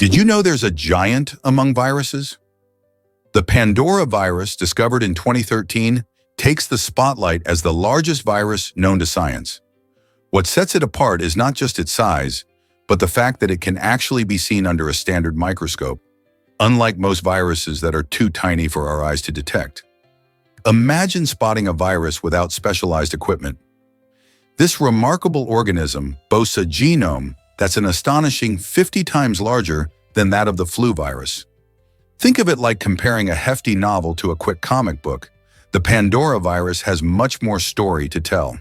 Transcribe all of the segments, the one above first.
Did you know there's a giant among viruses? The Pandora virus, discovered in 2013, takes the spotlight as the largest virus known to science. What sets it apart is not just its size, but the fact that it can actually be seen under a standard microscope, unlike most viruses that are too tiny for our eyes to detect. Imagine spotting a virus without specialized equipment. This remarkable organism boasts a genome that's an astonishing 50 times larger than that of the flu virus. Think of it like comparing a hefty novel to a quick comic book. The Pandora virus has much more story to tell.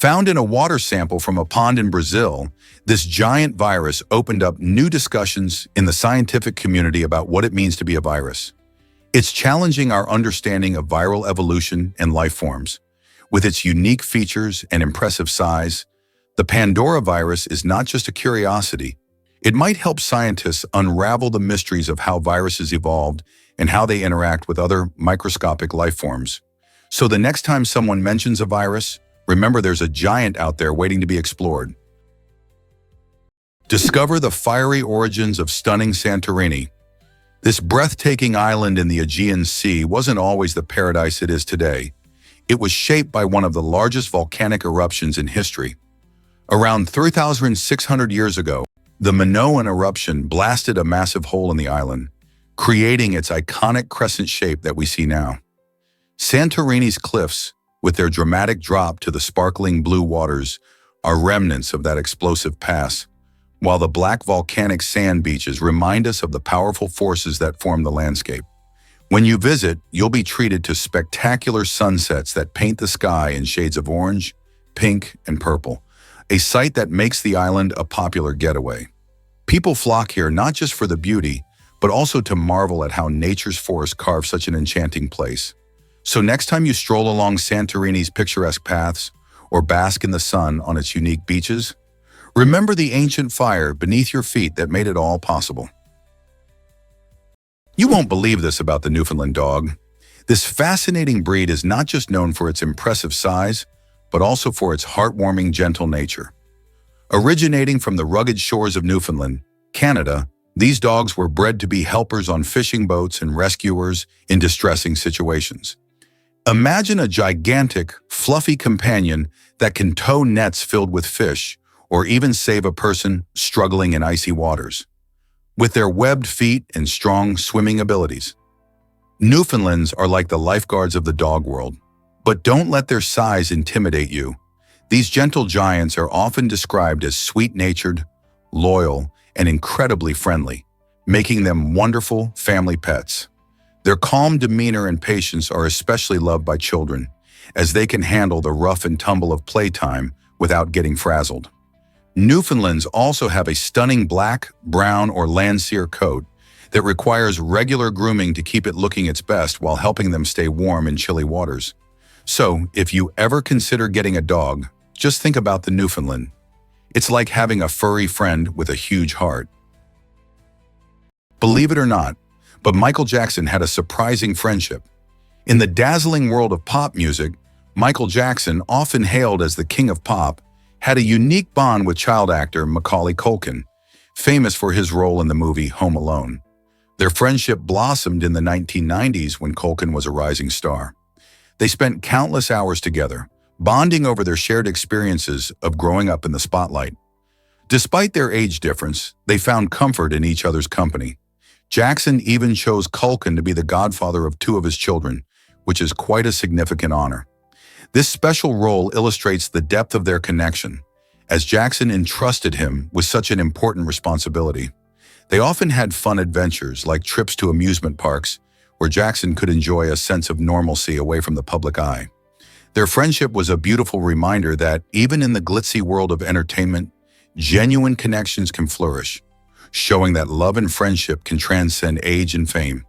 Found in a water sample from a pond in Brazil, this giant virus opened up new discussions in the scientific community about what it means to be a virus. It's challenging our understanding of viral evolution and life forms. With its unique features and impressive size, the Pandora virus is not just a curiosity. It might help scientists unravel the mysteries of how viruses evolved and how they interact with other microscopic life forms. So the next time someone mentions a virus, remember there's a giant out there waiting to be explored. Discover the fiery origins of stunning Santorini. This breathtaking island in the Aegean Sea wasn't always the paradise it is today. It was shaped by one of the largest volcanic eruptions in history. Around 3,600 years ago, the Minoan eruption blasted a massive hole in the island, creating its iconic crescent shape that we see now. Santorini's cliffs, with their dramatic drop to the sparkling blue waters, are remnants of that explosive past, while the black volcanic sand beaches remind us of the powerful forces that form the landscape. When you visit, you'll be treated to spectacular sunsets that paint the sky in shades of orange, pink, and purple, a sight that makes the island a popular getaway. People flock here not just for the beauty, but also to marvel at how nature's force carved such an enchanting place. So next time you stroll along Santorini's picturesque paths or bask in the sun on its unique beaches, remember the ancient fire beneath your feet that made it all possible. You won't believe this about the Newfoundland dog. This fascinating breed is not just known for its impressive size, but also for its heartwarming, gentle nature. Originating from the rugged shores of Newfoundland, Canada, these dogs were bred to be helpers on fishing boats and rescuers in distressing situations. Imagine a gigantic, fluffy companion that can tow nets filled with fish or even save a person struggling in icy waters. With their webbed feet and strong swimming abilities, Newfoundlands are like the lifeguards of the dog world. But don't let their size intimidate you. These gentle giants are often described as sweet-natured, loyal, and incredibly friendly, making them wonderful family pets. Their calm demeanor and patience are especially loved by children, as they can handle the rough and tumble of playtime without getting frazzled. Newfoundlands also have a stunning black, brown, or Landseer coat that requires regular grooming to keep it looking its best while helping them stay warm in chilly waters. So, if you ever consider getting a dog, just think about the Newfoundland. It's like having a furry friend with a huge heart. Believe it or not, but Michael Jackson had a surprising friendship. In the dazzling world of pop music, Michael Jackson, often hailed as the king of pop, had a unique bond with child actor Macaulay Culkin, famous for his role in the movie Home Alone. Their friendship blossomed in the 1990s when Culkin was a rising star. They spent countless hours together, bonding over their shared experiences of growing up in the spotlight. Despite their age difference, they found comfort in each other's company. Jackson even chose Culkin to be the godfather of two of his children, which is quite a significant honor. This special role illustrates the depth of their connection, as Jackson entrusted him with such an important responsibility. They often had fun adventures like trips to amusement parks, where Jackson could enjoy a sense of normalcy away from the public eye. Their friendship was a beautiful reminder that, even in the glitzy world of entertainment, genuine connections can flourish, showing that love and friendship can transcend age and fame.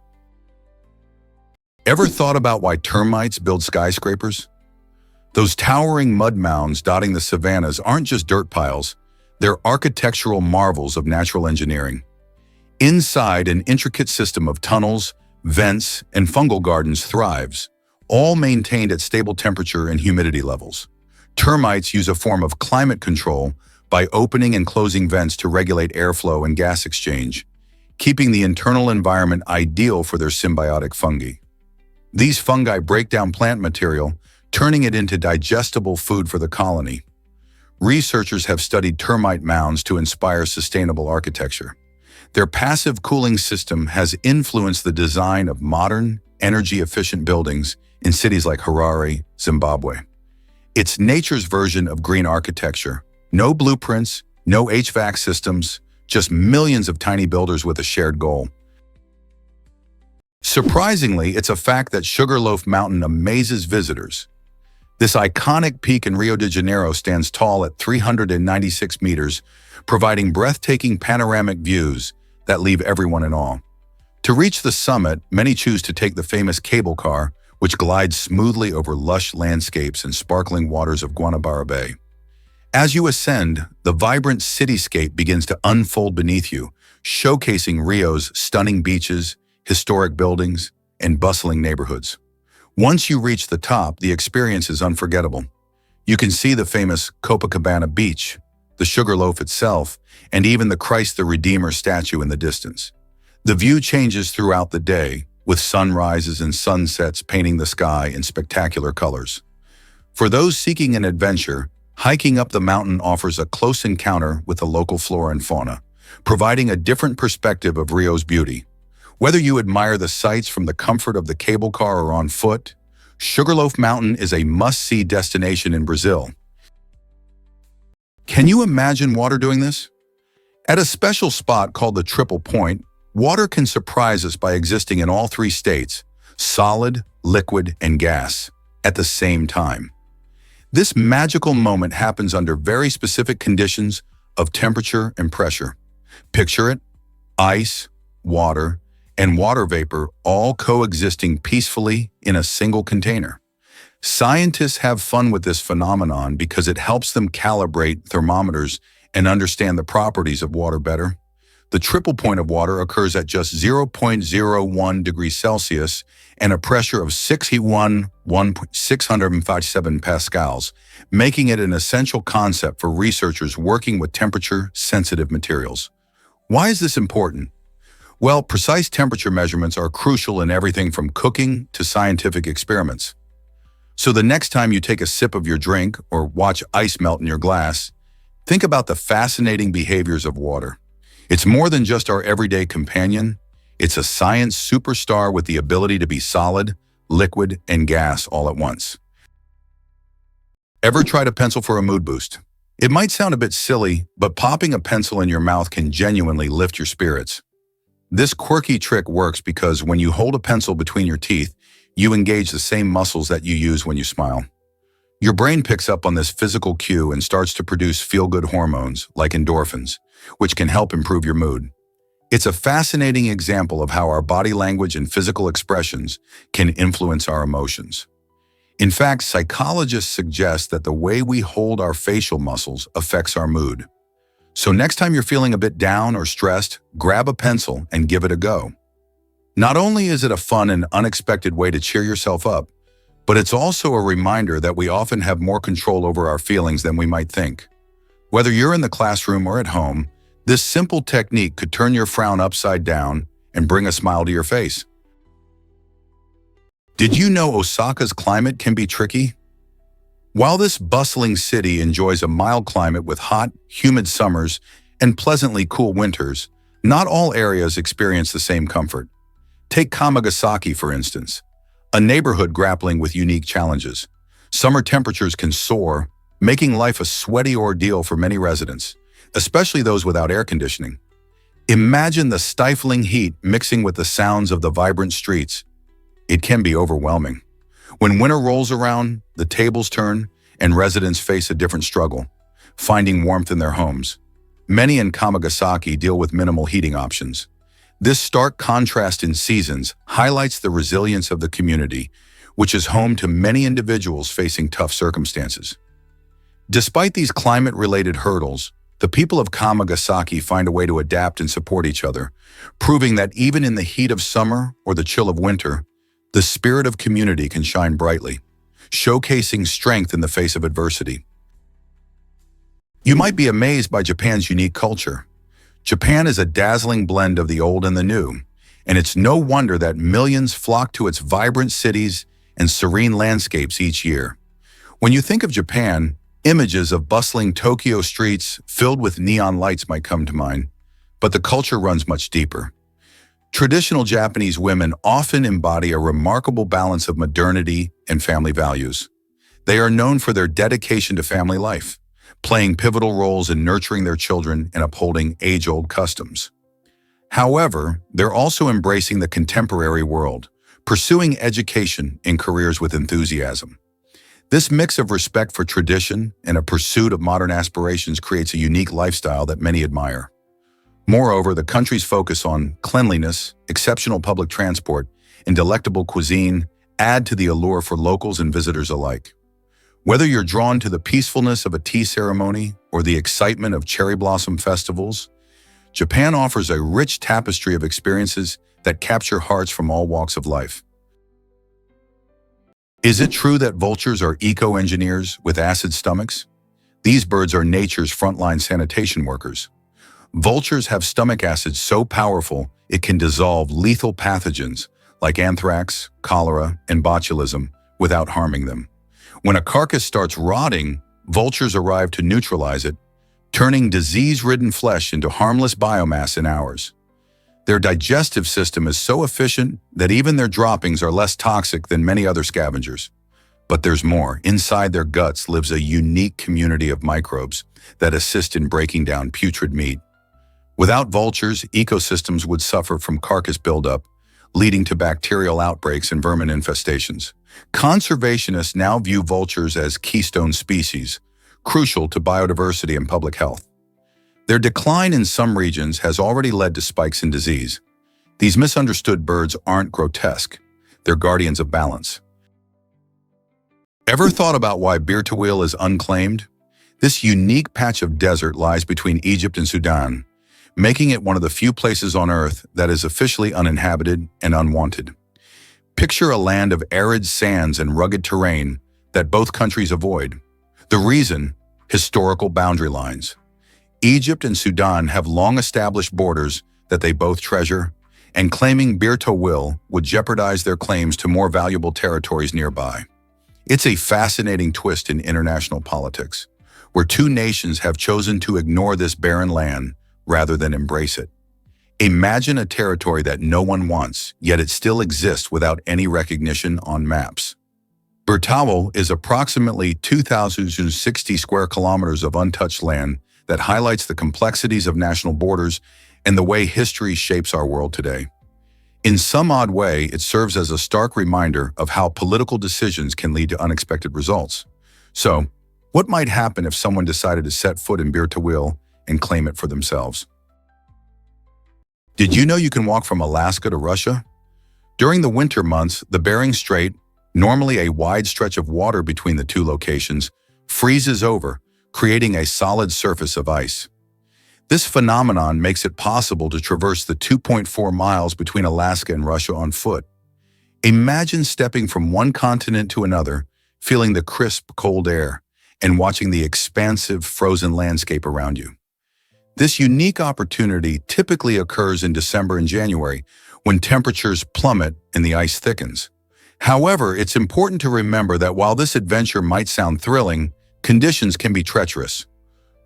Ever thought about why termites build skyscrapers? Those towering mud mounds dotting the savannas aren't just dirt piles, they're architectural marvels of natural engineering. Inside, an intricate system of tunnels, vents, and fungal gardens thrives, all maintained at stable temperature and humidity levels. Termites use a form of climate control by opening and closing vents to regulate airflow and gas exchange, keeping the internal environment ideal for their symbiotic fungi. These fungi break down plant material, turning it into digestible food for the colony. Researchers have studied termite mounds to inspire sustainable architecture. Their passive cooling system has influenced the design of modern, energy-efficient buildings in cities like Harare, Zimbabwe. It's nature's version of green architecture. No blueprints, no HVAC systems, just millions of tiny builders with a shared goal. Surprisingly, it's a fact that Sugarloaf Mountain amazes visitors. This iconic peak in Rio de Janeiro stands tall at 396 meters, providing breathtaking panoramic views that leave everyone in awe. To reach the summit, many choose to take the famous cable car, which glides smoothly over lush landscapes and sparkling waters of Guanabara Bay. As you ascend, the vibrant cityscape begins to unfold beneath you, showcasing Rio's stunning beaches, historic buildings, and bustling neighborhoods. Once you reach the top, the experience is unforgettable. You can see the famous Copacabana Beach, the Sugarloaf itself, and even the Christ the Redeemer statue in the distance. The view changes throughout the day, with sunrises and sunsets painting the sky in spectacular colors. For those seeking an adventure, hiking up the mountain offers a close encounter with the local flora and fauna, providing a different perspective of Rio's beauty. Whether you admire the sights from the comfort of the cable car or on foot, Sugarloaf Mountain is a must-see destination in Brazil. Can you imagine water doing this? At a special spot called the Triple Point, water can surprise us by existing in all three states, solid, liquid, and gas, at the same time. This magical moment happens under very specific conditions of temperature and pressure. Picture it: ice, water, and water vapor all coexisting peacefully in a single container. Scientists have fun with this phenomenon because it helps them calibrate thermometers and understand the properties of water better. The triple point of water occurs at just 0.01 degrees Celsius and a pressure of 657 pascals, making it an essential concept for researchers working with temperature-sensitive materials. Why is this important? Well, precise temperature measurements are crucial in everything from cooking to scientific experiments. So the next time you take a sip of your drink or watch ice melt in your glass, think about the fascinating behaviors of water. It's more than just our everyday companion. It's a science superstar with the ability to be solid, liquid, and gas all at once. Ever tried a pencil for a mood boost? It might sound a bit silly, but popping a pencil in your mouth can genuinely lift your spirits. This quirky trick works because when you hold a pencil between your teeth, you engage the same muscles that you use when you smile. Your brain picks up on this physical cue and starts to produce feel-good hormones like endorphins, which can help improve your mood. It's a fascinating example of how our body language and physical expressions can influence our emotions. In fact, psychologists suggest that the way we hold our facial muscles affects our mood. So next time you're feeling a bit down or stressed, grab a pencil and give it a go. Not only is it a fun and unexpected way to cheer yourself up, but it's also a reminder that we often have more control over our feelings than we might think. Whether you're in the classroom or at home, this simple technique could turn your frown upside down and bring a smile to your face. Did you know Osaka's climate can be tricky? While this bustling city enjoys a mild climate with hot, humid summers and pleasantly cool winters, not all areas experience the same comfort. Take Kamagasaki, for instance, a neighborhood grappling with unique challenges. Summer temperatures can soar, making life a sweaty ordeal for many residents, especially those without air conditioning. Imagine the stifling heat mixing with the sounds of the vibrant streets. It can be overwhelming. When winter rolls around, the tables turn, and residents face a different struggle, finding warmth in their homes. Many in Kamagasaki deal with minimal heating options. This stark contrast in seasons highlights the resilience of the community, which is home to many individuals facing tough circumstances. Despite these climate-related hurdles, the people of Kamagasaki find a way to adapt and support each other, proving that even in the heat of summer or the chill of winter, the spirit of community can shine brightly, showcasing strength in the face of adversity. You might be amazed by Japan's unique culture. Japan is a dazzling blend of the old and the new, and it's no wonder that millions flock to its vibrant cities and serene landscapes each year. When you think of Japan, images of bustling Tokyo streets filled with neon lights might come to mind, but the culture runs much deeper. Traditional Japanese women often embody a remarkable balance of modernity and family values. They are known for their dedication to family life, playing pivotal roles in nurturing their children and upholding age-old customs. However, they're also embracing the contemporary world, pursuing education and careers with enthusiasm. This mix of respect for tradition and a pursuit of modern aspirations creates a unique lifestyle that many admire. Moreover, the country's focus on cleanliness, exceptional public transport, and delectable cuisine add to the allure for locals and visitors alike. Whether you're drawn to the peacefulness of a tea ceremony or the excitement of cherry blossom festivals, Japan offers a rich tapestry of experiences that capture hearts from all walks of life. Is it true that vultures are eco-engineers with acid stomachs? These birds are nature's frontline sanitation workers. Vultures have stomach acid so powerful it can dissolve lethal pathogens like anthrax, cholera, and botulism without harming them. When a carcass starts rotting, vultures arrive to neutralize it, turning disease-ridden flesh into harmless biomass in hours. Their digestive system is so efficient that even their droppings are less toxic than many other scavengers. But there's more. Inside their guts lives a unique community of microbes that assist in breaking down putrid meat. Without vultures, ecosystems would suffer from carcass buildup, leading to bacterial outbreaks and vermin infestations. Conservationists now view vultures as keystone species, crucial to biodiversity and public health. Their decline in some regions has already led to spikes in disease. These misunderstood birds aren't grotesque. They're guardians of balance. Ever thought about why Beertawil is unclaimed? This unique patch of desert lies between Egypt and Sudan, making it one of the few places on Earth that is officially uninhabited and unwanted. Picture a land of arid sands and rugged terrain that both countries avoid. The reason? Historical boundary lines. Egypt and Sudan have long-established borders that they both treasure, and claiming Beertawil would jeopardize their claims to more valuable territories nearby. It's a fascinating twist in international politics, where two nations have chosen to ignore this barren land rather than embrace it. Imagine a territory that no one wants, yet it still exists without any recognition on maps. Beertawil is approximately 2,060 square kilometers of untouched land that highlights the complexities of national borders and the way history shapes our world today. In some odd way, it serves as a stark reminder of how political decisions can lead to unexpected results. So, what might happen if someone decided to set foot in Beertawil and claim it for themselves? Did you know you can walk from Alaska to Russia? During the winter months, the Bering Strait, normally a wide stretch of water between the two locations, freezes over, creating a solid surface of ice. This phenomenon makes it possible to traverse the 2.4 miles between Alaska and Russia on foot. Imagine stepping from one continent to another, feeling the crisp, cold air, and watching the expansive, frozen landscape around you. This unique opportunity typically occurs in December and January, when temperatures plummet and the ice thickens. However, it's important to remember that while this adventure might sound thrilling, conditions can be treacherous.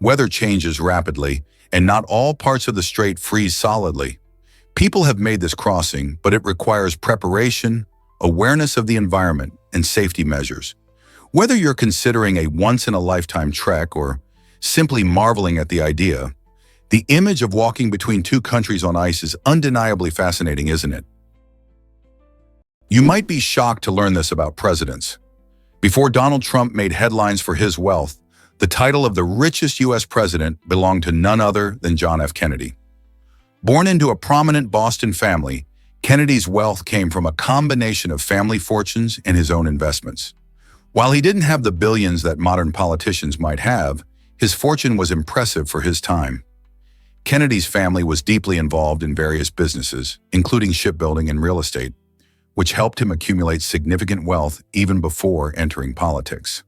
Weather changes rapidly, and not all parts of the strait freeze solidly. People have made this crossing, but it requires preparation, awareness of the environment, and safety measures. Whether you're considering a once-in-a-lifetime trek or simply marveling at the idea, the image of walking between two countries on ice is undeniably fascinating, isn't it? You might be shocked to learn this about presidents. Before Donald Trump made headlines for his wealth, the title of the richest U.S. president belonged to none other than John F. Kennedy. Born into a prominent Boston family, Kennedy's wealth came from a combination of family fortunes and his own investments. While he didn't have the billions that modern politicians might have, his fortune was impressive for his time. Kennedy's family was deeply involved in various businesses, including shipbuilding and real estate, which helped him accumulate significant wealth even before entering politics.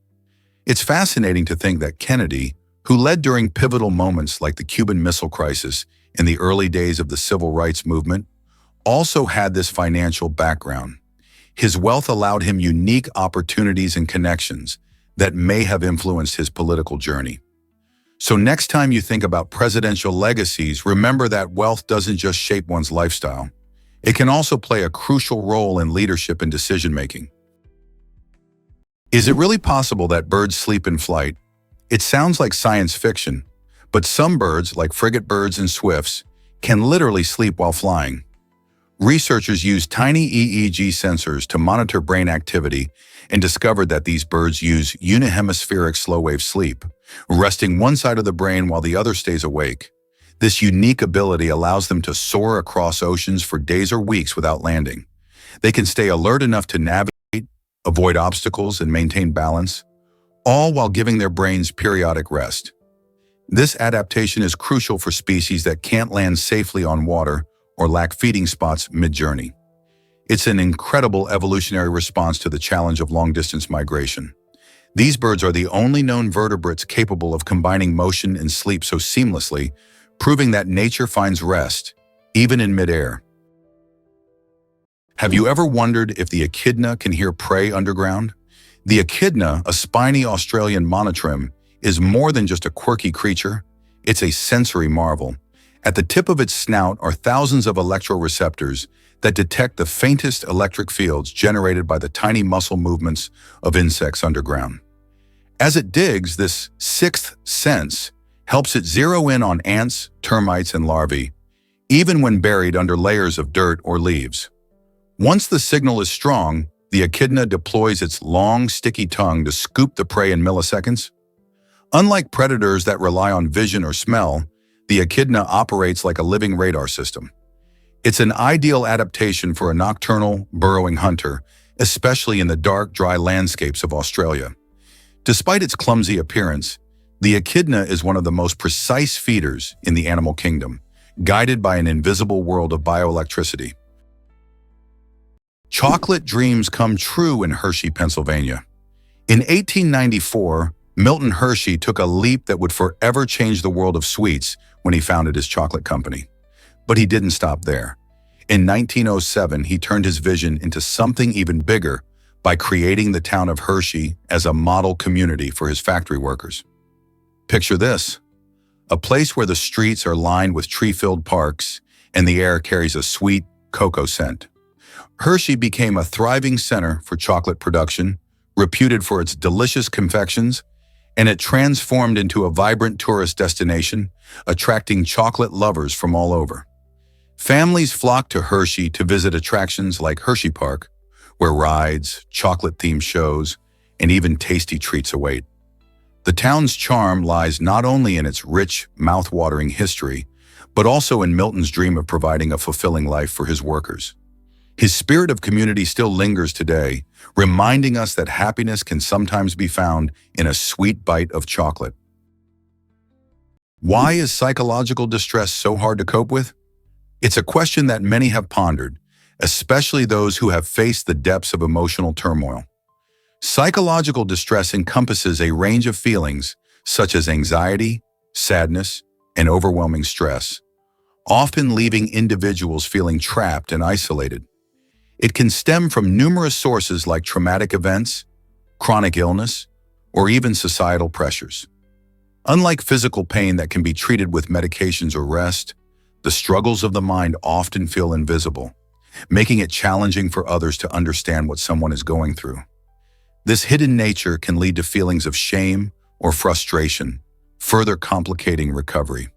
It's fascinating to think that Kennedy, who led during pivotal moments like the Cuban Missile Crisis in the early days of the Civil Rights Movement, also had this financial background. His wealth allowed him unique opportunities and connections that may have influenced his political journey. So next time you think about presidential legacies, remember that wealth doesn't just shape one's lifestyle. It can also play a crucial role in leadership and decision-making. Is it really possible that birds sleep in flight? It sounds like science fiction, but some birds, like frigate birds and swifts, can literally sleep while flying. Researchers used tiny EEG sensors to monitor brain activity and discovered that these birds use unihemispheric slow-wave sleep, resting one side of the brain while the other stays awake. This unique ability allows them to soar across oceans for days or weeks without landing. They can stay alert enough to navigate, avoid obstacles, and maintain balance, all while giving their brains periodic rest. This adaptation is crucial for species that can't land safely on water or lack feeding spots mid-journey. It's an incredible evolutionary response to the challenge of long-distance migration. These birds are the only known vertebrates capable of combining motion and sleep so seamlessly, proving that nature finds rest, even in midair. Have you ever wondered if the echidna can hear prey underground? The echidna, a spiny Australian monotrim, is more than just a quirky creature. It's a sensory marvel. At the tip of its snout are thousands of electroreceptors that detect the faintest electric fields generated by the tiny muscle movements of insects underground. As it digs, this sixth sense helps it zero in on ants, termites, and larvae, even when buried under layers of dirt or leaves. Once the signal is strong, the echidna deploys its long, sticky tongue to scoop the prey in milliseconds. Unlike predators that rely on vision or smell, the echidna operates like a living radar system. It's an ideal adaptation for a nocturnal, burrowing hunter, especially in the dark, dry landscapes of Australia. Despite its clumsy appearance, the echidna is one of the most precise feeders in the animal kingdom, guided by an invisible world of bioelectricity. Chocolate dreams come true in Hershey, Pennsylvania. In 1894, Milton Hershey took a leap that would forever change the world of sweets when he founded his chocolate company. But he didn't stop there. In 1907, he turned his vision into something even bigger by creating the town of Hershey as a model community for his factory workers. Picture this: a place where the streets are lined with tree-filled parks and the air carries a sweet cocoa scent. Hershey became a thriving center for chocolate production, reputed for its delicious confections, and it transformed into a vibrant tourist destination, attracting chocolate lovers from all over. Families flocked to Hershey to visit attractions like Hershey Park, where rides, chocolate-themed shows, and even tasty treats await. The town's charm lies not only in its rich, mouth-watering history, but also in Milton's dream of providing a fulfilling life for his workers. His spirit of community still lingers today, reminding us that happiness can sometimes be found in a sweet bite of chocolate. Why is psychological distress so hard to cope with? It's a question that many have pondered, especially those who have faced the depths of emotional turmoil. Psychological distress encompasses a range of feelings such as anxiety, sadness, and overwhelming stress, often leaving individuals feeling trapped and isolated. It can stem from numerous sources like traumatic events, chronic illness, or even societal pressures. Unlike physical pain that can be treated with medications or rest, the struggles of the mind often feel invisible, making it challenging for others to understand what someone is going through. This hidden nature can lead to feelings of shame or frustration, further complicating recovery.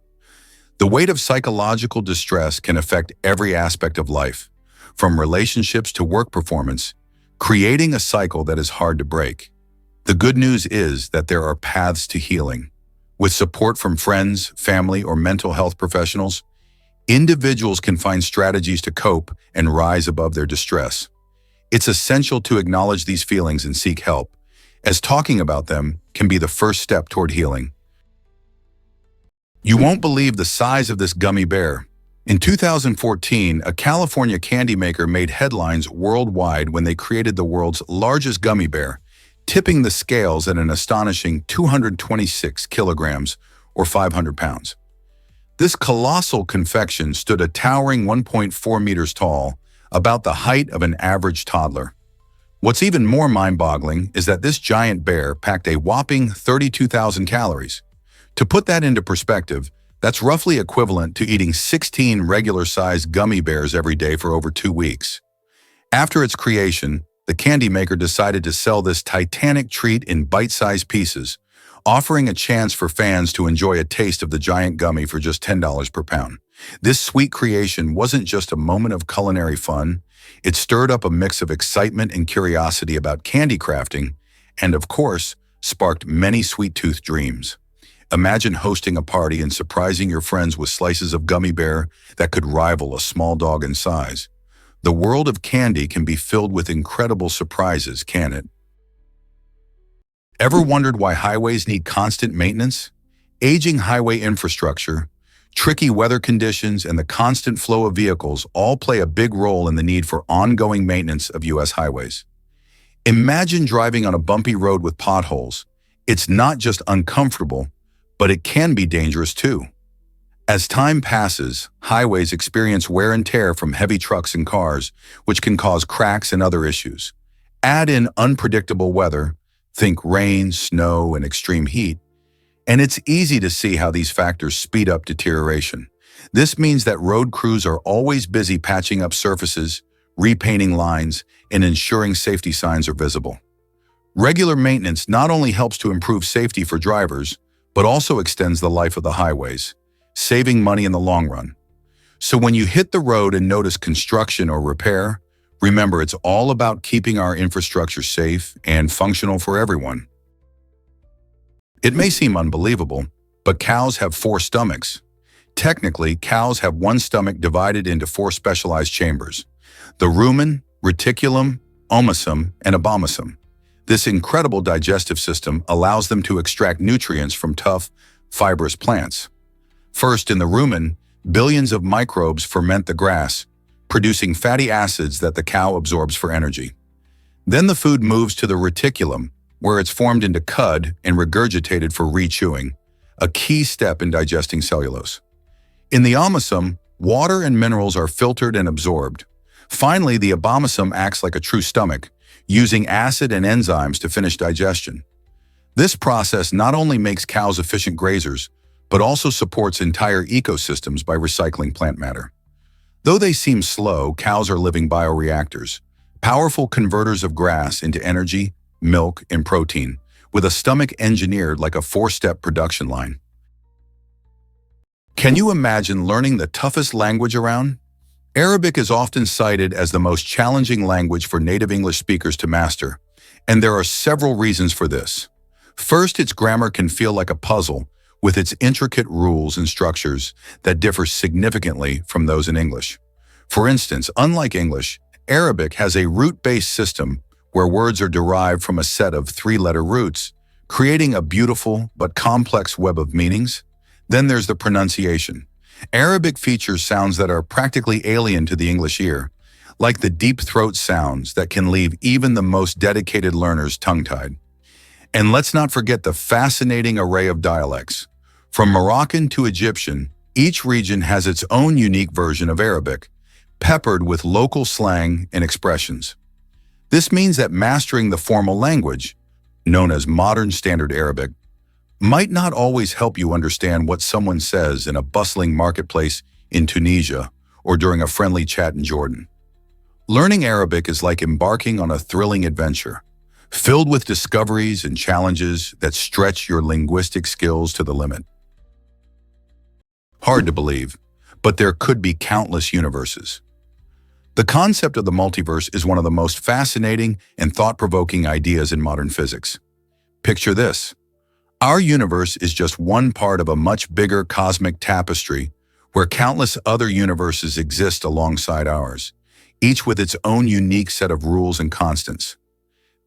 The weight of psychological distress can affect every aspect of life, from relationships to work performance, creating a cycle that is hard to break. The good news is that there are paths to healing. With support from friends, family, or mental health professionals, individuals can find strategies to cope and rise above their distress. It's essential to acknowledge these feelings and seek help, as talking about them can be the first step toward healing. You won't believe the size of this gummy bear. In 2014, a California candy maker made headlines worldwide when they created the world's largest gummy bear, tipping the scales at an astonishing 226 kilograms or 500 pounds. This colossal confection stood a towering 1.4 meters tall, about the height of an average toddler. What's even more mind-boggling is that this giant bear packed a whopping 32,000 calories. To put that into perspective, that's roughly equivalent to eating 16 regular-sized gummy bears every day for over 2 weeks. After its creation, the candy maker decided to sell this titanic treat in bite-sized pieces, offering a chance for fans to enjoy a taste of the giant gummy for just $10 per pound. This sweet creation wasn't just a moment of culinary fun, it stirred up a mix of excitement and curiosity about candy crafting, and of course, sparked many sweet-toothed dreams. Imagine hosting a party and surprising your friends with slices of gummy bear that could rival a small dog in size. The world of candy can be filled with incredible surprises, can't it? Ever wondered why highways need constant maintenance? Aging highway infrastructure, tricky weather conditions, and the constant flow of vehicles all play a big role in the need for ongoing maintenance of U.S. highways. Imagine driving on a bumpy road with potholes. It's not just uncomfortable, but it can be dangerous too. As time passes, highways experience wear and tear from heavy trucks and cars, which can cause cracks and other issues. Add in unpredictable weather, think rain, snow, and extreme heat, and it's easy to see how these factors speed up deterioration. This means that road crews are always busy patching up surfaces, repainting lines, and ensuring safety signs are visible. Regular maintenance not only helps to improve safety for drivers, but also extends the life of the highways, saving money in the long run. So when you hit the road and notice construction or repair, remember it's all about keeping our infrastructure safe and functional for everyone. It may seem unbelievable, but cows have 4 stomachs. Technically, cows have one stomach divided into 4 specialized chambers: the rumen, reticulum, omasum, and abomasum. This incredible digestive system allows them to extract nutrients from tough, fibrous plants. First, in the rumen, billions of microbes ferment the grass, producing fatty acids that the cow absorbs for energy. Then the food moves to the reticulum, where it's formed into cud and regurgitated for re-chewing, a key step in digesting cellulose. In the omasum, water and minerals are filtered and absorbed. Finally, the abomasum acts like a true stomach, using acid and enzymes to finish digestion. This process not only makes cows efficient grazers, but also supports entire ecosystems by recycling plant matter. Though they seem slow, cows are living bioreactors, powerful converters of grass into energy, milk, and protein, with a stomach engineered like a 4-step production line. Can you imagine learning the toughest language around? Arabic is often cited as the most challenging language for native English speakers to master, and there are several reasons for this. First, its grammar can feel like a puzzle, with its intricate rules and structures that differ significantly from those in English. For instance, unlike English, Arabic has a root-based system where words are derived from a set of 3-letter roots, creating a beautiful but complex web of meanings. Then there's the pronunciation. Arabic features sounds that are practically alien to the English ear, like the deep throat sounds that can leave even the most dedicated learners tongue-tied. And let's not forget the fascinating array of dialects. From Moroccan to Egyptian, each region has its own unique version of Arabic, peppered with local slang and expressions. This means that mastering the formal language, known as Modern Standard Arabic, might not always help you understand what someone says in a bustling marketplace in Tunisia or during a friendly chat in Jordan. Learning Arabic is like embarking on a thrilling adventure, filled with discoveries and challenges that stretch your linguistic skills to the limit. Hard to believe, but there could be countless universes. The concept of the multiverse is one of the most fascinating and thought-provoking ideas in modern physics. Picture this. Our universe is just one part of a much bigger cosmic tapestry where countless other universes exist alongside ours, each with its own unique set of rules and constants.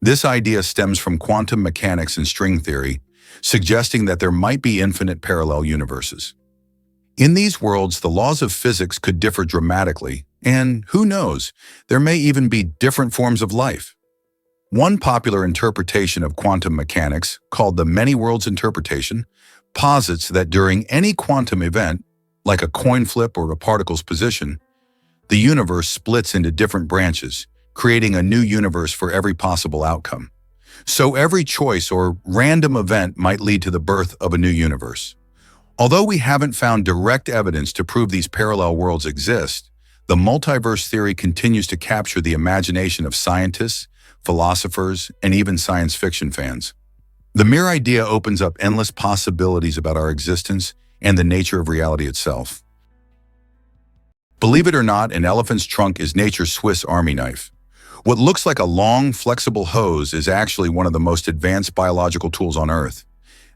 This idea stems from quantum mechanics and string theory, suggesting that there might be infinite parallel universes. In these worlds, the laws of physics could differ dramatically, and who knows, there may even be different forms of life. One popular interpretation of quantum mechanics, called the many worlds interpretation, posits that during any quantum event, like a coin flip or a particle's position, the universe splits into different branches, creating a new universe for every possible outcome. So every choice or random event might lead to the birth of a new universe. Although we haven't found direct evidence to prove these parallel worlds exist, the multiverse theory continues to capture the imagination of scientists, philosophers, and even science fiction fans. The mere idea opens up endless possibilities about our existence and the nature of reality itself. Believe it or not, an elephant's trunk is nature's Swiss Army knife. What looks like a long, flexible hose is actually one of the most advanced biological tools on Earth.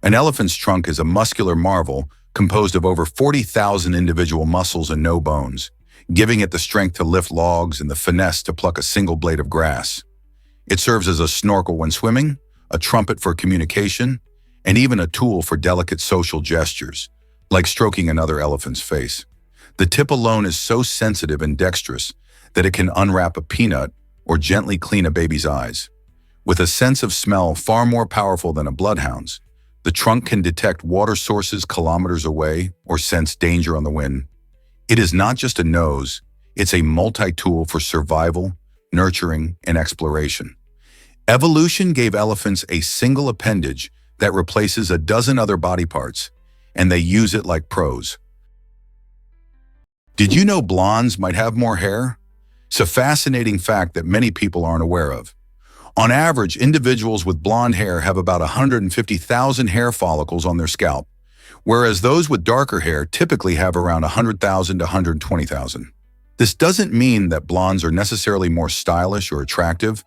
An elephant's trunk is a muscular marvel composed of over 40,000 individual muscles and no bones, giving it the strength to lift logs and the finesse to pluck a single blade of grass. It serves as a snorkel when swimming, a trumpet for communication, and even a tool for delicate social gestures, like stroking another elephant's face. The tip alone is so sensitive and dexterous that it can unwrap a peanut or gently clean a baby's eyes. With a sense of smell far more powerful than a bloodhound's, the trunk can detect water sources kilometers away or sense danger on the wind. It is not just a nose, it's a multi-tool for survival, nurturing, and exploration. Evolution gave elephants a single appendage that replaces a dozen other body parts, and they use it like pros. Did you know blondes might have more hair? It's a fascinating fact that many people aren't aware of. On average, individuals with blonde hair have about 150,000 hair follicles on their scalp, whereas those with darker hair typically have around 100,000 to 120,000. This doesn't mean that blondes are necessarily more stylish or attractive,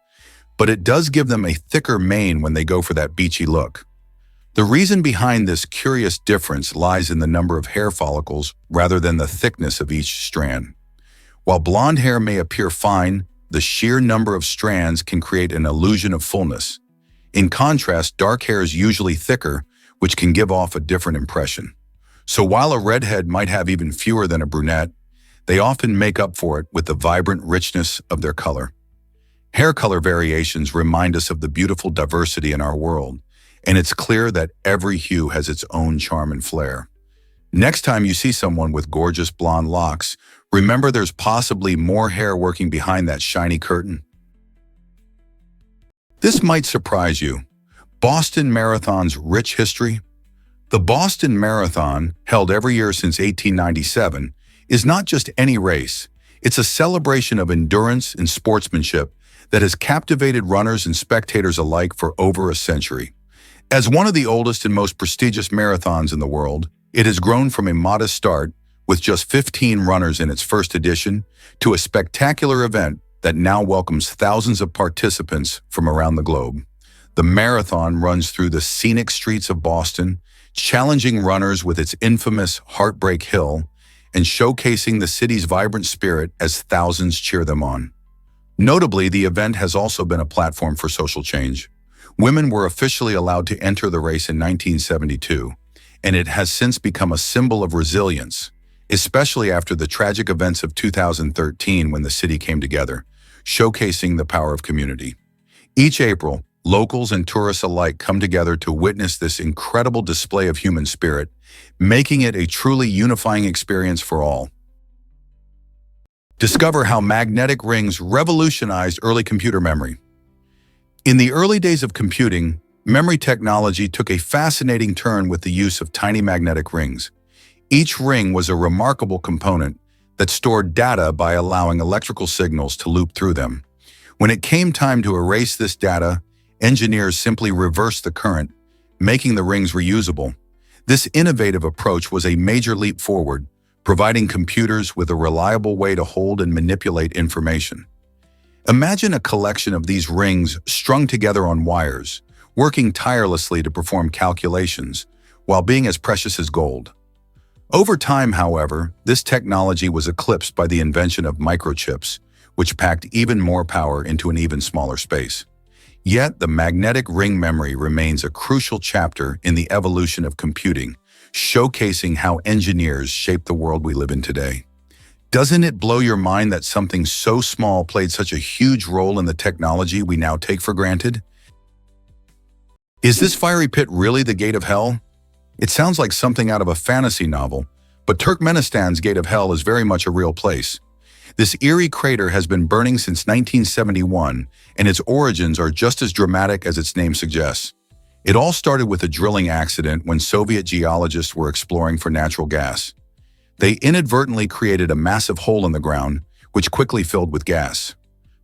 but it does give them a thicker mane when they go for that beachy look. The reason behind this curious difference lies in the number of hair follicles rather than the thickness of each strand. While blonde hair may appear fine, the sheer number of strands can create an illusion of fullness. In contrast, dark hair is usually thicker, which can give off a different impression. So while a redhead might have even fewer than a brunette, they often make up for it with the vibrant richness of their color. Hair color variations remind us of the beautiful diversity in our world, and it's clear that every hue has its own charm and flair. Next time you see someone with gorgeous blonde locks, remember there's possibly more hair working behind that shiny curtain. This might surprise you. Boston Marathon's rich history. The Boston Marathon, held every year since 1897, is not just any race. It's a celebration of endurance and sportsmanship that has captivated runners and spectators alike for over a century. As one of the oldest and most prestigious marathons in the world, it has grown from a modest start, with just 15 runners in its first edition, to a spectacular event that now welcomes thousands of participants from around the globe. The marathon runs through the scenic streets of Boston, challenging runners with its infamous Heartbreak Hill and showcasing the city's vibrant spirit as thousands cheer them on. Notably, the event has also been a platform for social change. Women were officially allowed to enter the race in 1972, and it has since become a symbol of resilience, especially after the tragic events of 2013 when the city came together, showcasing the power of community. Each April, locals and tourists alike come together to witness this incredible display of human spirit, making it a truly unifying experience for all. Discover how magnetic rings revolutionized early computer memory. In the early days of computing, memory technology took a fascinating turn with the use of tiny magnetic rings. Each ring was a remarkable component that stored data by allowing electrical signals to loop through them. When it came time to erase this data, engineers simply reversed the current, making the rings reusable. This innovative approach was a major leap forward, providing computers with a reliable way to hold and manipulate information. Imagine a collection of these rings strung together on wires, working tirelessly to perform calculations, while being as precious as gold. Over time, however, this technology was eclipsed by the invention of microchips, which packed even more power into an even smaller space. Yet, the magnetic ring memory remains a crucial chapter in the evolution of computing, showcasing how engineers shape the world we live in today. Doesn't it blow your mind that something so small played such a huge role in the technology we now take for granted? Is this fiery pit really the gate of hell? It sounds like something out of a fantasy novel, but Turkmenistan's gate of hell is very much a real place. This eerie crater has been burning since 1971, and its origins are just as dramatic as its name suggests. It all started with a drilling accident when Soviet geologists were exploring for natural gas. They inadvertently created a massive hole in the ground, which quickly filled with gas.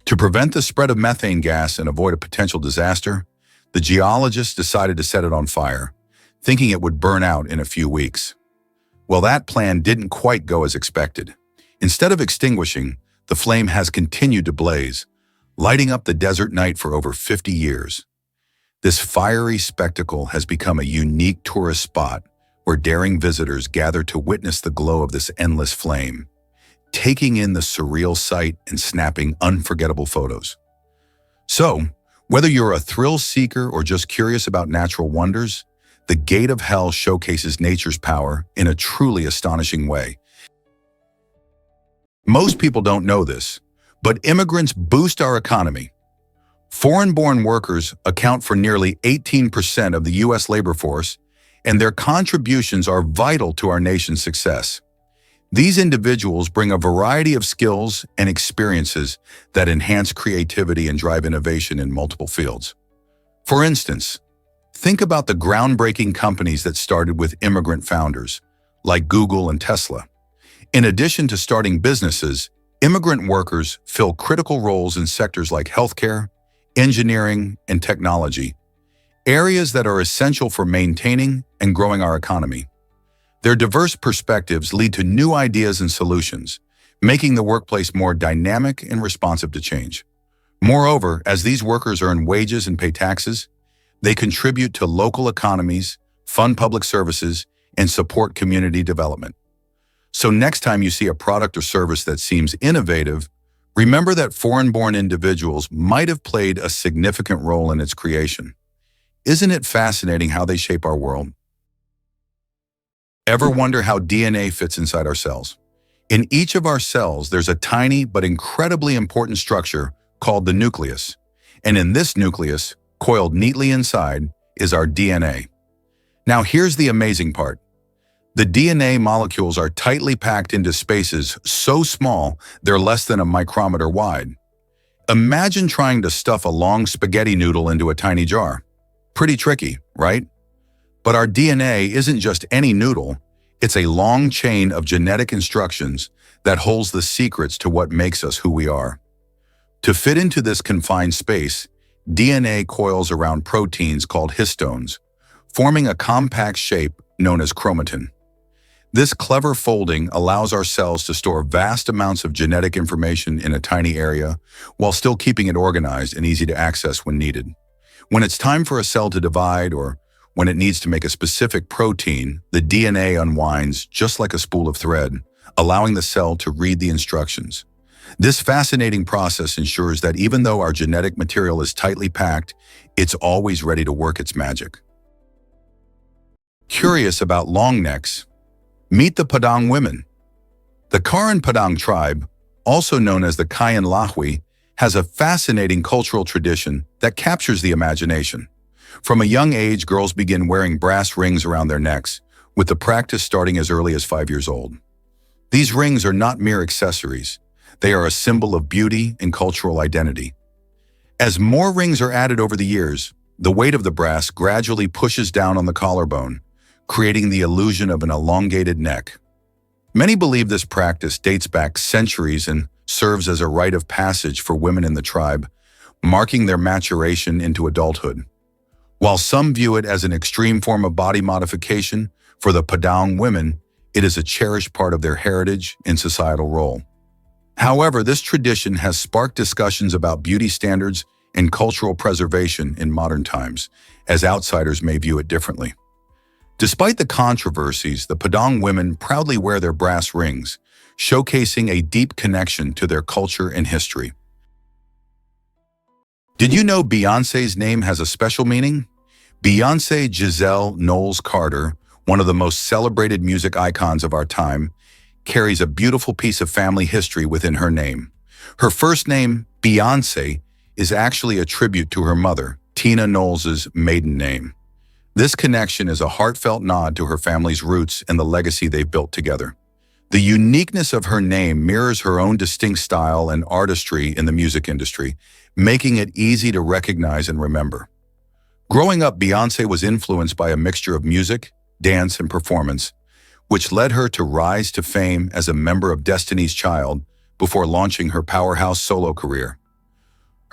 To prevent the spread of methane gas and avoid a potential disaster, the geologists decided to set it on fire, thinking it would burn out in a few weeks. Well, that plan didn't quite go as expected. Instead of extinguishing, the flame has continued to blaze, lighting up the desert night for over 50 years. This fiery spectacle has become a unique tourist spot where daring visitors gather to witness the glow of this endless flame, taking in the surreal sight and snapping unforgettable photos. So, whether you're a thrill seeker or just curious about natural wonders, the Gate of Hell showcases nature's power in a truly astonishing way. Most people don't know this, but immigrants boost our economy. Foreign-born workers account for nearly 18% of the U.S. labor force, and their contributions are vital to our nation's success. These individuals bring a variety of skills and experiences that enhance creativity and drive innovation in multiple fields. For instance, think about the groundbreaking companies that started with immigrant founders, like Google and Tesla. In addition to starting businesses, immigrant workers fill critical roles in sectors like healthcare, engineering, and technology, areas that are essential for maintaining and growing our economy. Their diverse perspectives lead to new ideas and solutions, making the workplace more dynamic and responsive to change. Moreover, as these workers earn wages and pay taxes, they contribute to local economies, fund public services, and support community development. So next time you see a product or service that seems innovative, remember that foreign-born individuals might have played a significant role in its creation. Isn't it fascinating how they shape our world? Ever wonder how DNA fits inside our cells? In each of our cells, there's a tiny but incredibly important structure called the nucleus. And in this nucleus, coiled neatly inside, is our DNA. Now here's the amazing part. The DNA molecules are tightly packed into spaces so small they're less than a micrometer wide. Imagine trying to stuff a long spaghetti noodle into a tiny jar. Pretty tricky, right? But our DNA isn't just any noodle, it's a long chain of genetic instructions that holds the secrets to what makes us who we are. To fit into this confined space, DNA coils around proteins called histones, forming a compact shape known as chromatin. This clever folding allows our cells to store vast amounts of genetic information in a tiny area while still keeping it organized and easy to access when needed. When it's time for a cell to divide or when it needs to make a specific protein, the DNA unwinds just like a spool of thread, allowing the cell to read the instructions. This fascinating process ensures that even though our genetic material is tightly packed, it's always ready to work its magic. Curious about long necks? Meet the Padang women. The Karen Padang tribe, also known as the Kayan Lahwi, has a fascinating cultural tradition that captures the imagination. From a young age, girls begin wearing brass rings around their necks, with the practice starting as early as 5 years old. These rings are not mere accessories. They are a symbol of beauty and cultural identity. As more rings are added over the years, the weight of the brass gradually pushes down on the collarbone, creating the illusion of an elongated neck. Many believe this practice dates back centuries and serves as a rite of passage for women in the tribe, marking their maturation into adulthood. While some view it as an extreme form of body modification, for the Padang women, it is a cherished part of their heritage and societal role. However, this tradition has sparked discussions about beauty standards and cultural preservation in modern times, as outsiders may view it differently. Despite the controversies, the Padang women proudly wear their brass rings, showcasing a deep connection to their culture and history. Did you know Beyoncé's name has a special meaning? Beyoncé Giselle Knowles Carter, one of the most celebrated music icons of our time, carries a beautiful piece of family history within her name. Her first name, Beyoncé, is actually a tribute to her mother, Tina Knowles' maiden name. This connection is a heartfelt nod to her family's roots and the legacy they've built together. The uniqueness of her name mirrors her own distinct style and artistry in the music industry, making it easy to recognize and remember. Growing up, Beyoncé was influenced by a mixture of music, dance, and performance, which led her to rise to fame as a member of Destiny's Child before launching her powerhouse solo career.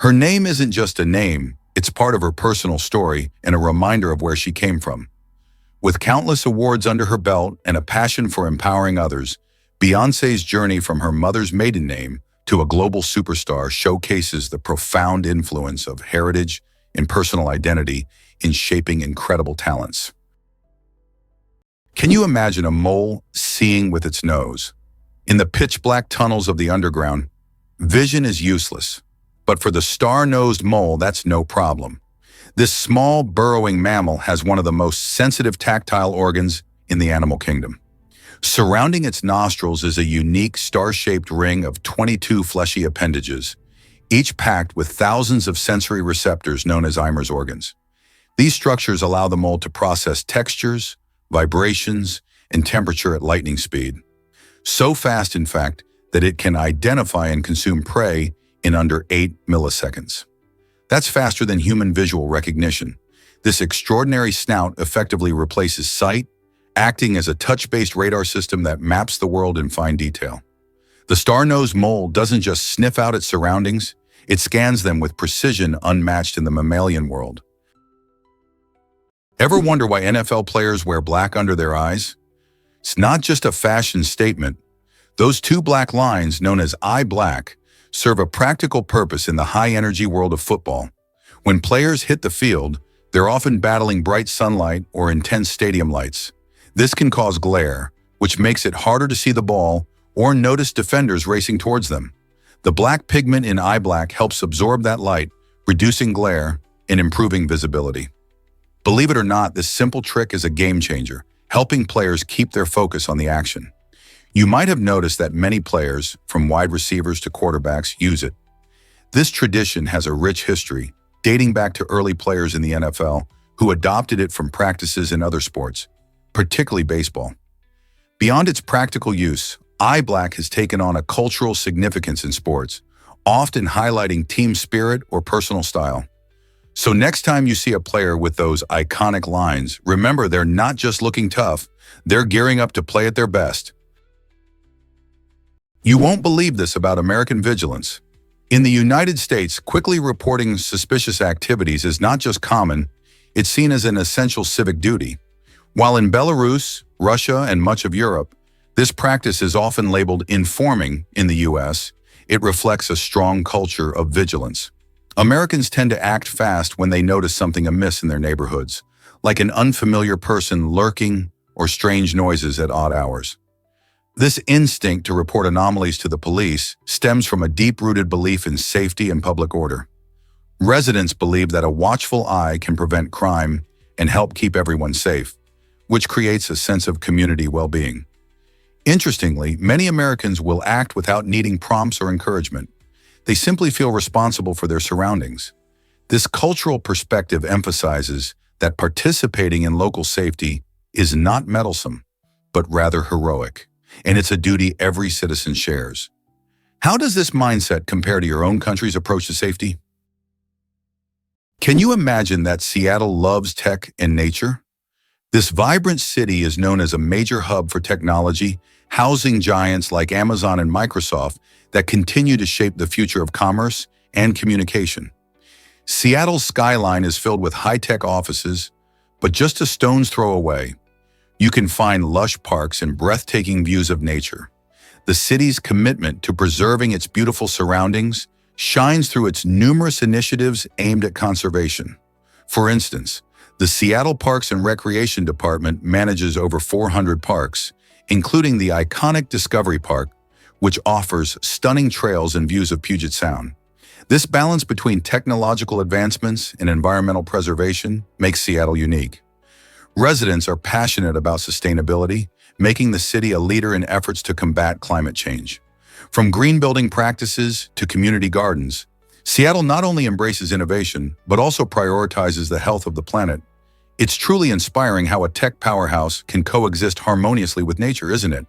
Her name isn't just a name, it's part of her personal story and a reminder of where she came from. With countless awards under her belt and a passion for empowering others, Beyoncé's journey from her mother's maiden name to a global superstar showcases the profound influence of heritage and personal identity in shaping incredible talents. Can you imagine a mole seeing with its nose? In the pitch-black tunnels of the underground, vision is useless. But for the StarNosed Mole, that's no problem. This small, burrowing mammal has one of the most sensitive tactile organs in the animal kingdom. Surrounding its nostrils is a unique star-shaped ring of 22 fleshy appendages, each packed with thousands of sensory receptors known as Eimer's organs. These structures allow the mole to process textures, vibrations, and temperature at lightning speed. So fast, in fact, that it can identify and consume prey in under 8 milliseconds. That's faster than human visual recognition. This extraordinary snout effectively replaces sight, acting as a touch-based radar system that maps the world in fine detail. The StarNosed Mole doesn't just sniff out its surroundings, it scans them with precision unmatched in the mammalian world. Ever wonder why NFL players wear black under their eyes? It's not just a fashion statement. Those two black lines, known as eye black, serve a practical purpose in the high-energy world of football. When players hit the field, they're often battling bright sunlight or intense stadium lights. This can cause glare, which makes it harder to see the ball or notice defenders racing towards them. The black pigment in eye black helps absorb that light, reducing glare and improving visibility. Believe it or not, this simple trick is a game changer, helping players keep their focus on the action. You might have noticed that many players, from wide receivers to quarterbacks, use it. This tradition has a rich history, dating back to early players in the NFL who adopted it from practices in other sports, particularly baseball. Beyond its practical use, eye black has taken on a cultural significance in sports, often highlighting team spirit or personal style. So next time you see a player with those iconic lines, remember they're not just looking tough, they're gearing up to play at their best. You won't believe this about American vigilance. In the United States, quickly reporting suspicious activities is not just common, it's seen as an essential civic duty. While in Belarus, Russia, and much of Europe, this practice is often labeled informing in the US, it reflects a strong culture of vigilance. Americans tend to act fast when they notice something amiss in their neighborhoods, like an unfamiliar person lurking or strange noises at odd hours. This instinct to report anomalies to the police stems from a deep-rooted belief in safety and public order. Residents believe that a watchful eye can prevent crime and help keep everyone safe, which creates a sense of community well-being. Interestingly, many Americans will act without needing prompts or encouragement. They simply feel responsible for their surroundings. This cultural perspective emphasizes that participating in local safety is not meddlesome, but rather heroic, and it's a duty every citizen shares. How does this mindset compare to your own country's approach to safety? Can you imagine that Seattle loves tech and nature? This vibrant city is known as a major hub for technology, housing giants like Amazon and Microsoft that continue to shape the future of commerce and communication. Seattle's skyline is filled with high-tech offices, but just a stone's throw away, you can find lush parks and breathtaking views of nature. The city's commitment to preserving its beautiful surroundings shines through its numerous initiatives aimed at conservation. For instance, the Seattle Parks and Recreation Department manages over 400 parks, including the iconic Discovery Park, which offers stunning trails and views of Puget Sound. This balance between technological advancements and environmental preservation makes Seattle unique. Residents are passionate about sustainability, making the city a leader in efforts to combat climate change. From green building practices to community gardens, Seattle not only embraces innovation, but also prioritizes the health of the planet. It's truly inspiring how a tech powerhouse can coexist harmoniously with nature, isn't it?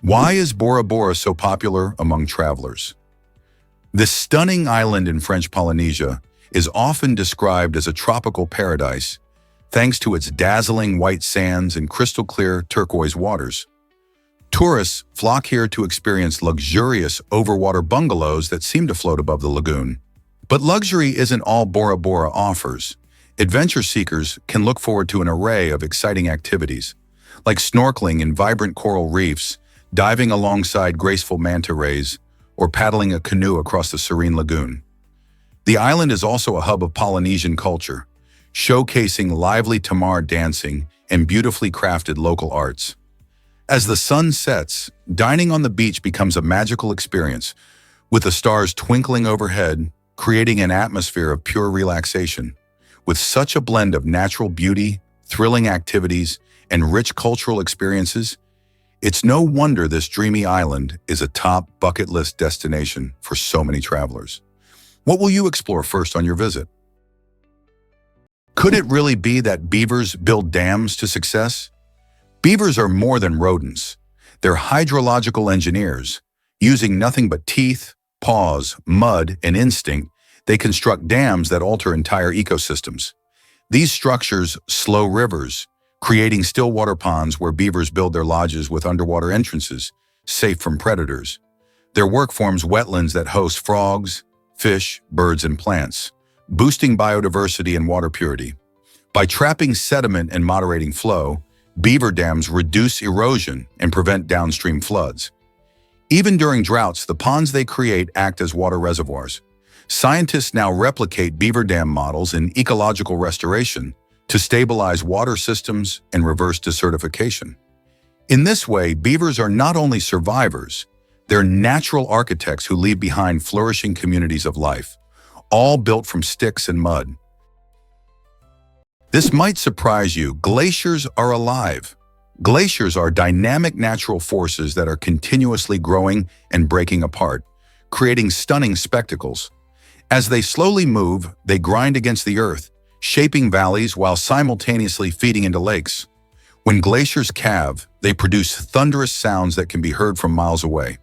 Why is Bora Bora so popular among travelers? This stunning island in French Polynesia is often described as a tropical paradise, thanks to its dazzling white sands and crystal-clear turquoise waters. Tourists flock here to experience luxurious overwater bungalows that seem to float above the lagoon. But luxury isn't all Bora Bora offers. Adventure seekers can look forward to an array of exciting activities, like snorkeling in vibrant coral reefs, diving alongside graceful manta rays, or paddling a canoe across the serene lagoon. The island is also a hub of Polynesian culture, showcasing lively tamar dancing and beautifully crafted local arts. As the sun sets, dining on the beach becomes a magical experience, with the stars twinkling overhead, creating an atmosphere of pure relaxation. With such a blend of natural beauty, thrilling activities, and rich cultural experiences, it's no wonder this dreamy island is a top bucket list destination for so many travelers. What will you explore first on your visit? Could it really be that beavers build dams to success? Beavers are more than rodents. They're hydrological engineers. Using nothing but teeth, paws, mud, and instinct, they construct dams that alter entire ecosystems. These structures slow rivers, creating still water ponds where beavers build their lodges with underwater entrances, safe from predators. Their work forms wetlands that host frogs, fish, birds, and plants, boosting biodiversity and water purity. By trapping sediment and moderating flow, beaver dams reduce erosion and prevent downstream floods. Even during droughts, the ponds they create act as water reservoirs. Scientists now replicate beaver dam models in ecological restoration to stabilize water systems and reverse desertification. In this way, beavers are not only survivors, they're natural architects who leave behind flourishing communities of life, all built from sticks and mud. This might surprise you. Glaciers are alive. Glaciers are dynamic natural forces that are continuously growing and breaking apart, creating stunning spectacles. As they slowly move, they grind against the earth, shaping valleys while simultaneously feeding into lakes. When glaciers calve, they produce thunderous sounds that can be heard from miles away.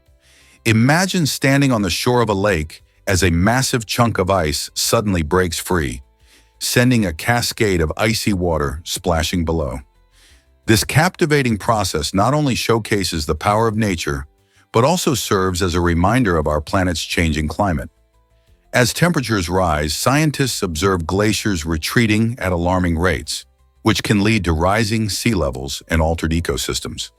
Imagine standing on the shore of a lake as a massive chunk of ice suddenly breaks free, sending a cascade of icy water splashing below. This captivating process not only showcases the power of nature, but also serves as a reminder of our planet's changing climate. As temperatures rise, scientists observe glaciers retreating at alarming rates, which can lead to rising sea levels and altered ecosystems.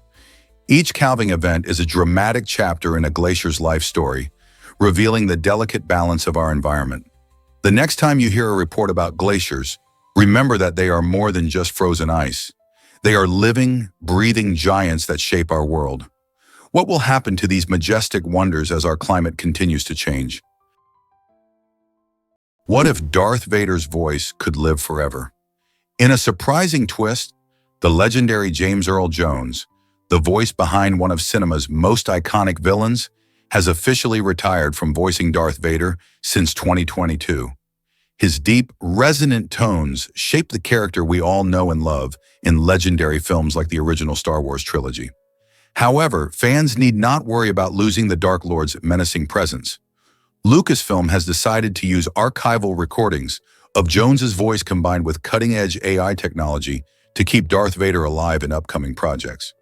Each calving event is a dramatic chapter in a glacier's life story, revealing the delicate balance of our environment. The next time you hear a report about glaciers, remember that they are more than just frozen ice. They are living, breathing giants that shape our world. What will happen to these majestic wonders as our climate continues to change? What if Darth Vader's voice could live forever? In a surprising twist, the legendary James Earl Jones, the voice behind one of cinema's most iconic villains, has officially retired from voicing Darth Vader since 2022. His deep, resonant tones shape the character we all know and love in legendary films like the original Star Wars trilogy. However, fans need not worry about losing the Dark Lord's menacing presence. Lucasfilm has decided to use archival recordings of Jones's voice combined with cutting-edge AI technology to keep Darth Vader alive in upcoming projects.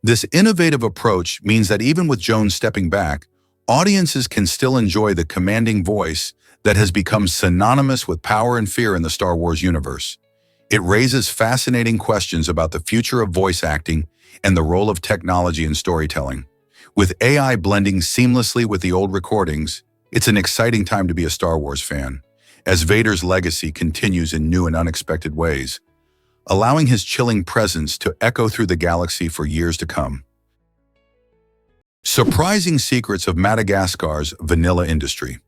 This innovative approach means that even with Jones stepping back, audiences can still enjoy the commanding voice that has become synonymous with power and fear in the Star Wars universe. It raises fascinating questions about the future of voice acting and the role of technology in storytelling. With AI blending seamlessly with the old recordings, it's an exciting time to be a Star Wars fan, as Vader's legacy continues in new and unexpected ways, allowing his chilling presence to echo through the galaxy for years to come. Surprising secrets of Madagascar's vanilla industry.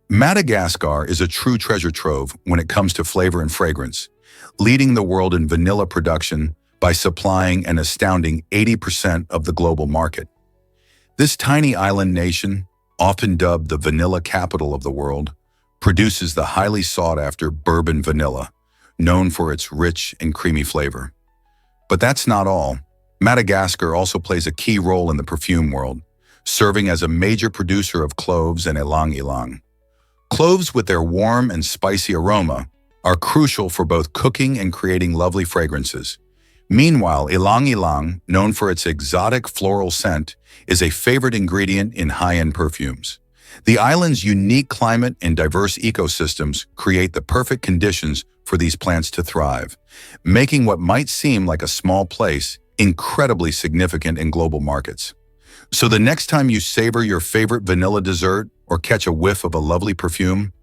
Madagascar is a true treasure trove when it comes to flavor and fragrance, leading the world in vanilla production by supplying an astounding 80% of the global market. This tiny island nation, often dubbed the vanilla capital of the world, produces the highly sought-after bourbon vanilla, known for its rich and creamy flavor. But that's not all. Madagascar also plays a key role in the perfume world, serving as a major producer of cloves and ylang-ylang. Cloves, with their warm and spicy aroma, are crucial for both cooking and creating lovely fragrances. Meanwhile, ylang-ylang, known for its exotic floral scent, is a favorite ingredient in high-end perfumes. The island's unique climate and diverse ecosystems create the perfect conditions for these plants to thrive, making what might seem like a small place incredibly significant in global markets. So the next time you savor your favorite vanilla dessert or catch a whiff of a lovely perfume,